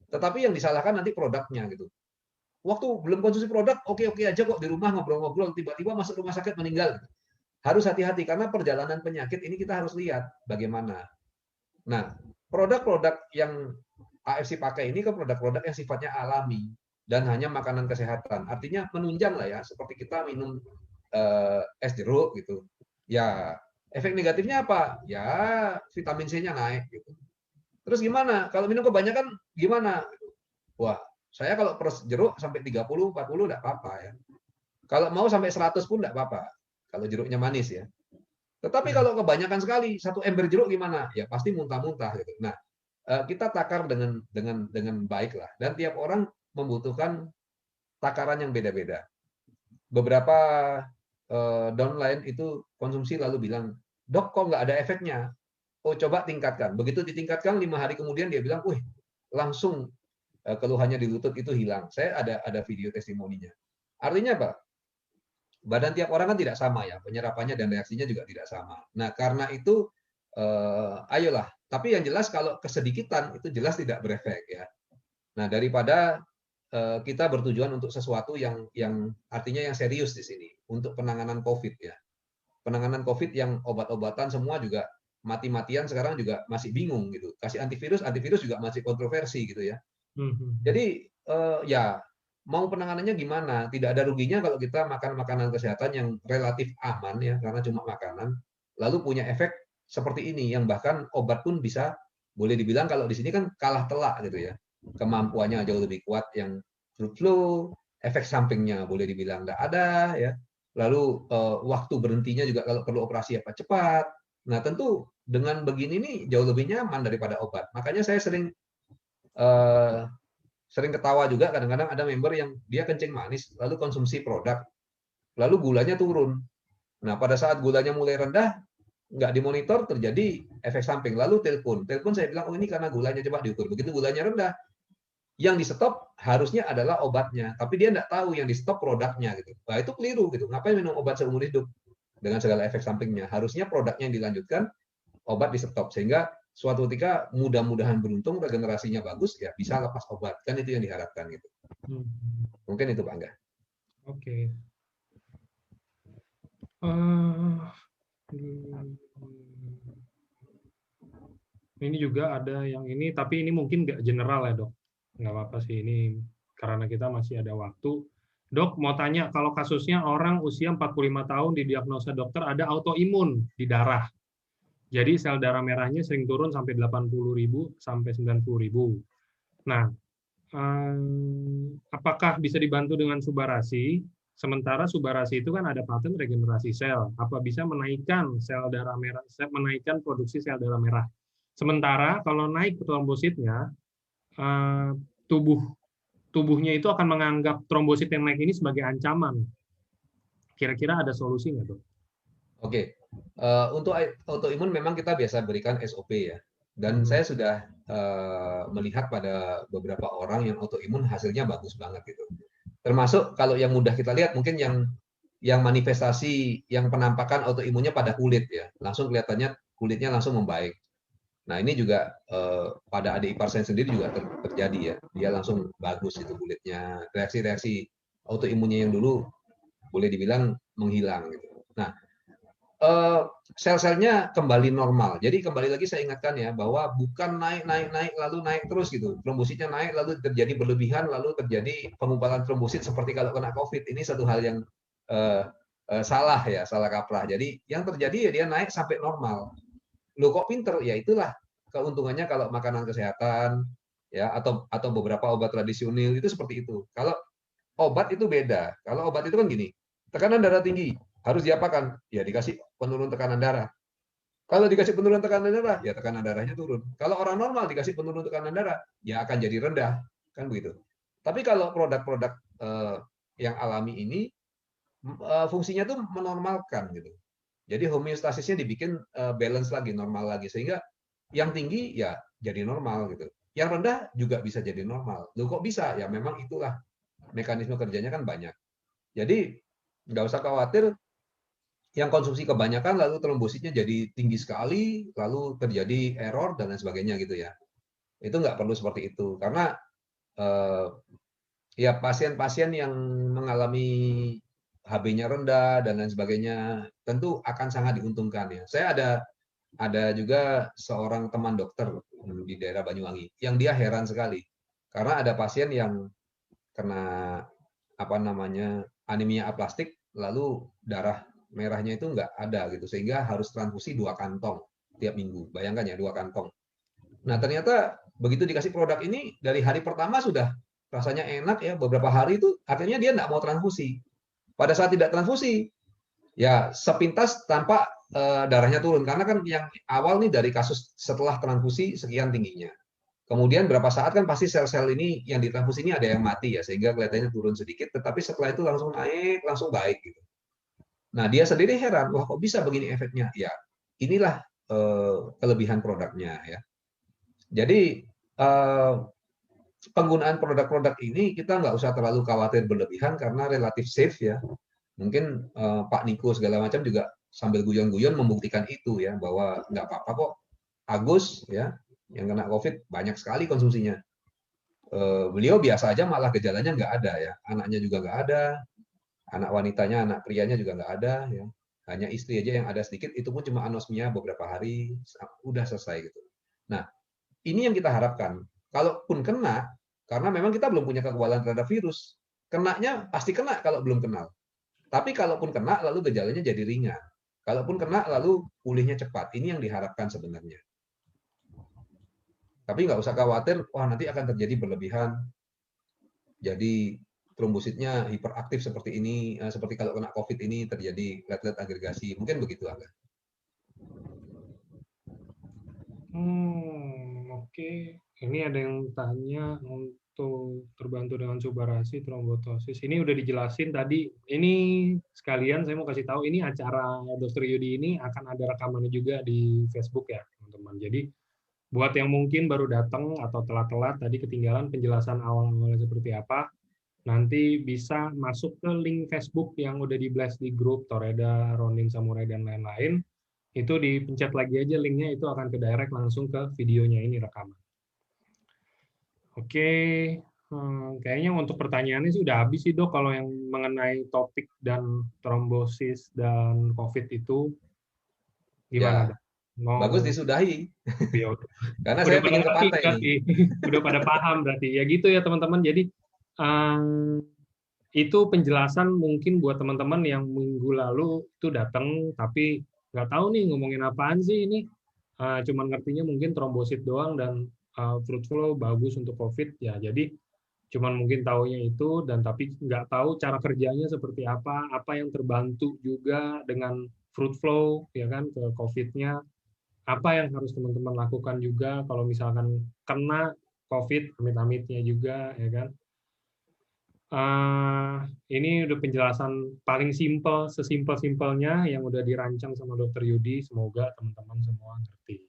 Tetapi yang disalahkan nanti produknya gitu. Waktu belum konsumsi produk, oke-oke aja kok di rumah ngobrol-ngobrol, tiba-tiba masuk rumah sakit meninggal. Harus hati-hati karena perjalanan penyakit ini kita harus lihat bagaimana. Nah, produk-produk yang AFC pakai ini kan produk-produk yang sifatnya alami dan hanya makanan kesehatan. Artinya menunjang lah ya, seperti kita minum es jeruk gitu. Ya, efek negatifnya apa? Ya, vitamin C-nya naik gitu. Terus gimana? Kalau minum kebanyakan gimana? Wah, saya kalau per jeruk sampai 30, 40 enggak apa-apa ya. Kalau mau sampai 100 pun enggak apa-apa. Kalau jeruknya manis ya. Tetapi kalau kebanyakan sekali, satu ember jeruk gimana? Ya pasti muntah-muntah gitu. Nah, kita takar dengan baik lah. Dan tiap orang membutuhkan takaran yang beda-beda. Beberapa downline itu konsumsi lalu bilang, dok kok nggak ada efeknya? Oh coba tingkatkan. Begitu ditingkatkan 5 hari kemudian dia bilang, wih langsung keluhannya di lutut itu hilang. Saya ada video testimoninya. Artinya apa? Badan tiap orang kan tidak sama ya, penyerapannya dan reaksinya juga tidak sama. Nah karena itu ayolah. Tapi yang jelas kalau kesedikitan itu jelas tidak berefek ya. Nah daripada kita bertujuan untuk sesuatu yang artinya yang serius di sini untuk penanganan COVID ya. Penanganan COVID yang obat-obatan semua juga mati-matian sekarang juga masih bingung gitu. Kasih antivirus juga masih kontroversi gitu ya. Jadi ya mau penanganannya gimana? Tidak ada ruginya kalau kita makan makanan kesehatan yang relatif aman ya karena cuma makanan, lalu punya efek seperti ini yang bahkan obat pun bisa boleh dibilang kalau di sini kan kalah telak gitu ya. Kemampuannya jauh lebih kuat yang fruit flow, efek sampingnya boleh dibilang tidak ada ya. Lalu waktu berhentinya juga kalau perlu operasi apa cepat. Nah tentu dengan begini nih jauh lebih nyaman daripada obat. Makanya saya sering ketawa juga kadang-kadang ada member yang dia kencing manis lalu konsumsi produk lalu gulanya turun. Nah pada saat gulanya mulai rendah nggak dimonitor terjadi efek samping lalu telepon saya bilang oh ini karena gulanya coba diukur begitu gulanya rendah yang di stop harusnya adalah obatnya tapi dia nggak tahu yang di stop produknya gitu. Nah itu keliru gitu. Ngapain minum obat seumur hidup dengan segala efek sampingnya? Harusnya produknya yang dilanjutkan, obat di stop sehingga suatu ketika mudah-mudahan beruntung regenerasinya bagus ya bisa lepas obat kan itu yang diharapkan gitu. Mungkin itu Pak Angga. Oke. Eh, ini juga ada yang ini, tapi ini mungkin nggak general ya dok. Nggak apa-apa sih, ini karena kita masih ada waktu. Dok, mau tanya, kalau kasusnya orang usia 45 tahun didiagnosa dokter ada autoimun di darah. Jadi sel darah merahnya sering turun sampai 80.000 sampai 90.000. Nah, apakah bisa dibantu dengan subarasi? Sementara subarasi itu kan ada paten regenerasi sel. Apa bisa menaikkan sel darah merah, menaikkan produksi sel darah merah? Sementara kalau naik trombositnya, eh, tubuhnya itu akan menganggap trombosit yang naik ini sebagai ancaman. Kira-kira ada solusi nggak, dok? Oke, untuk autoimun memang kita biasa berikan SOP ya. Dan saya sudah melihat pada beberapa orang yang autoimun hasilnya bagus banget gitu. Termasuk kalau yang mudah kita lihat mungkin yang manifestasi yang penampakan autoimunnya pada kulit ya, langsung kelihatannya kulitnya langsung membaik. Nah ini juga pada adik ipar saya sendiri juga terjadi ya, dia langsung bagus itu kulitnya, reaksi-reaksi autoimunnya yang dulu boleh dibilang menghilang gitu. Nah sel-selnya kembali normal. Jadi kembali lagi saya ingatkan ya bahwa bukan naik lalu naik terus gitu. Trombositnya naik lalu terjadi berlebihan lalu terjadi pengumpalan trombosit seperti kalau kena COVID. Ini satu hal yang salah ya, salah kaprah. Jadi yang terjadi ya dia naik sampai normal. Lo kok pinter? Ya itulah keuntungannya kalau makanan kesehatan ya atau beberapa obat tradisional itu seperti itu. Kalau obat itu beda. Kalau obat itu kan gini, tekanan darah tinggi, harus diapakan? Ya dikasih penurun tekanan darah. Kalau dikasih penurun tekanan darah, ya tekanan darahnya turun. Kalau orang normal dikasih penurun tekanan darah, ya akan jadi rendah, kan begitu. Tapi kalau produk-produk yang alami ini fungsinya tuh menormalkan gitu. Jadi homeostasisnya dibikin balance lagi, normal lagi sehingga yang tinggi ya jadi normal gitu. Yang rendah juga bisa jadi normal. Loh kok bisa? Ya memang itulah mekanisme kerjanya kan banyak. Jadi nggak usah khawatir yang konsumsi kebanyakan lalu trombositnya jadi tinggi sekali, lalu terjadi error dan lain sebagainya gitu ya. Itu nggak perlu seperti itu karena ya pasien-pasien yang mengalami HB-nya rendah dan lain sebagainya tentu akan sangat diuntungkan ya. Saya ada juga seorang teman dokter di daerah Banyuwangi yang dia heran sekali karena ada pasien yang kena apa namanya anemia aplastik lalu darah merahnya itu nggak ada gitu sehingga harus transfusi 2 kantong tiap minggu. Bayangkan ya 2 kantong. Nah ternyata begitu dikasih produk ini dari hari pertama sudah rasanya enak ya beberapa hari itu akhirnya dia nggak mau transfusi. Pada saat tidak transfusi ya sepintas tanpa darahnya turun karena kan yang awal nih dari kasus setelah transfusi sekian tingginya. Kemudian berapa saat kan pasti sel-sel ini yang ditransfusi ini ada yang mati ya sehingga kelihatannya turun sedikit tetapi setelah itu langsung naik langsung baik gitu. Nah dia sendiri heran wah kok bisa begini efeknya ya inilah kelebihan produknya ya. Jadi penggunaan produk-produk ini kita nggak usah terlalu khawatir berlebihan karena relatif safe ya. Mungkin Pak Niko segala macam juga sambil guyon-guyon membuktikan itu ya bahwa nggak apa-apa kok. Agus ya yang kena COVID banyak sekali konsumsinya. Beliau biasa aja malah gejalanya nggak ada ya. Anaknya juga nggak ada, anak wanitanya, anak prianya juga nggak ada ya. Hanya istri aja yang ada sedikit, itu pun cuma anosmia beberapa hari, udah selesai gitu. Nah, ini yang kita harapkan. Kalaupun kena, karena memang kita belum punya kekebalan terhadap virus, kenanya pasti kena kalau belum kenal. Tapi kalaupun kena, lalu gejalanya jadi ringan. Kalaupun kena, lalu pulihnya cepat. Ini yang diharapkan sebenarnya. Tapi nggak usah khawatir, wah nanti akan terjadi berlebihan. Jadi trombositnya hiperaktif seperti ini, seperti kalau kena COVID ini terjadi platelet agregasi. Mungkin begitu, Angga. Oke. Ini ada yang tanya untuk terbantu dengan subarasi, trombotosis. Ini udah dijelasin tadi. Ini sekalian saya mau kasih tahu, ini acara Dr. Yudi ini akan ada rekamannya juga di Facebook ya, teman-teman. Jadi buat yang mungkin baru datang atau telat-telat tadi ketinggalan penjelasan awal-awalnya seperti apa, nanti bisa masuk ke link Facebook yang udah di-blast di grup Toreda, Ronin Samurai, dan lain-lain. Itu dipencet lagi aja linknya, itu akan ke direct langsung ke videonya ini rekaman. Oke, Kayaknya untuk pertanyaannya sih udah habis sih, Dok, kalau yang mengenai topik dan trombosis dan COVID itu gimana, Ya, Dok? Mau bagus disudahi. ya Karena udah saya pada ingin ke ngerti pantai ini. berarti, udah pada paham berarti. Ya gitu ya teman-teman. Jadi itu penjelasan mungkin buat teman-teman yang minggu lalu itu datang tapi nggak tahu nih ngomongin apaan sih ini. Cuman ngertinya mungkin trombosit doang dan fruit flow bagus untuk COVID ya. Jadi cuman mungkin taunya itu dan tapi nggak tahu cara kerjanya seperti apa yang terbantu juga dengan fruit flow ya kan ke COVID-nya, apa yang harus teman-teman lakukan juga kalau misalkan kena COVID, amit-amitnya juga ya kan. Eh, ini udah penjelasan paling simpel, sesimpel-simpelnya yang udah dirancang sama Dokter Yudi. Semoga teman-teman semua ngerti.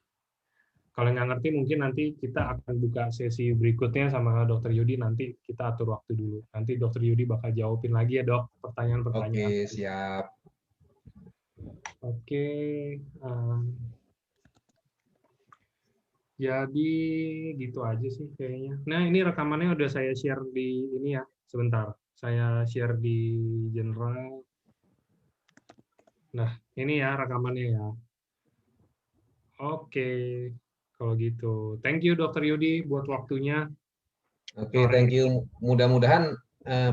Kalau nggak ngerti mungkin nanti kita akan buka sesi berikutnya sama Dokter Yudi. Nanti kita atur waktu dulu. Nanti Dokter Yudi bakal jawabin lagi ya dok pertanyaan-pertanyaan. Oke, siap. Oke, jadi gitu aja sih kayaknya. Nah ini rekamannya udah saya share di ini ya. Sebentar, saya share di general. Nah, ini ya rekamannya ya. Oke, kalau gitu. Thank you Dokter Yudi buat waktunya Oke, sore thank ini. you. Mudah-mudahan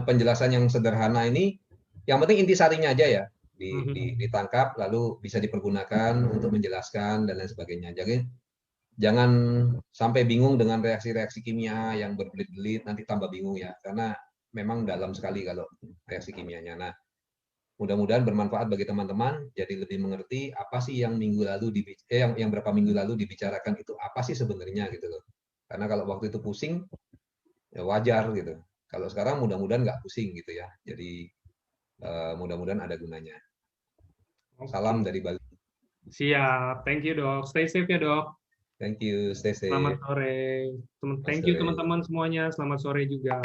penjelasan yang sederhana ini, yang penting intisarinya aja ya, ditangkap lalu bisa dipergunakan untuk menjelaskan dan lain sebagainya. Jadi jangan sampai bingung dengan reaksi-reaksi kimia yang berbelit-belit, nanti tambah bingung ya, karena memang dalam sekali kalau reaksi kimianya. Nah, mudah-mudahan bermanfaat bagi teman-teman, jadi lebih mengerti apa sih yang minggu lalu yang berapa minggu lalu dibicarakan itu apa sih sebenarnya gitu loh. Karena kalau waktu itu pusing, ya wajar gitu. Kalau sekarang mudah-mudahan nggak pusing gitu ya. Jadi mudah-mudahan ada gunanya. Salam Oke, dari Bali. siap. Thank you dok. Stay safe ya dok. Thank you, stay Selamat safe. sore. Selamat Thank you sore. teman-teman semuanya. Selamat sore juga.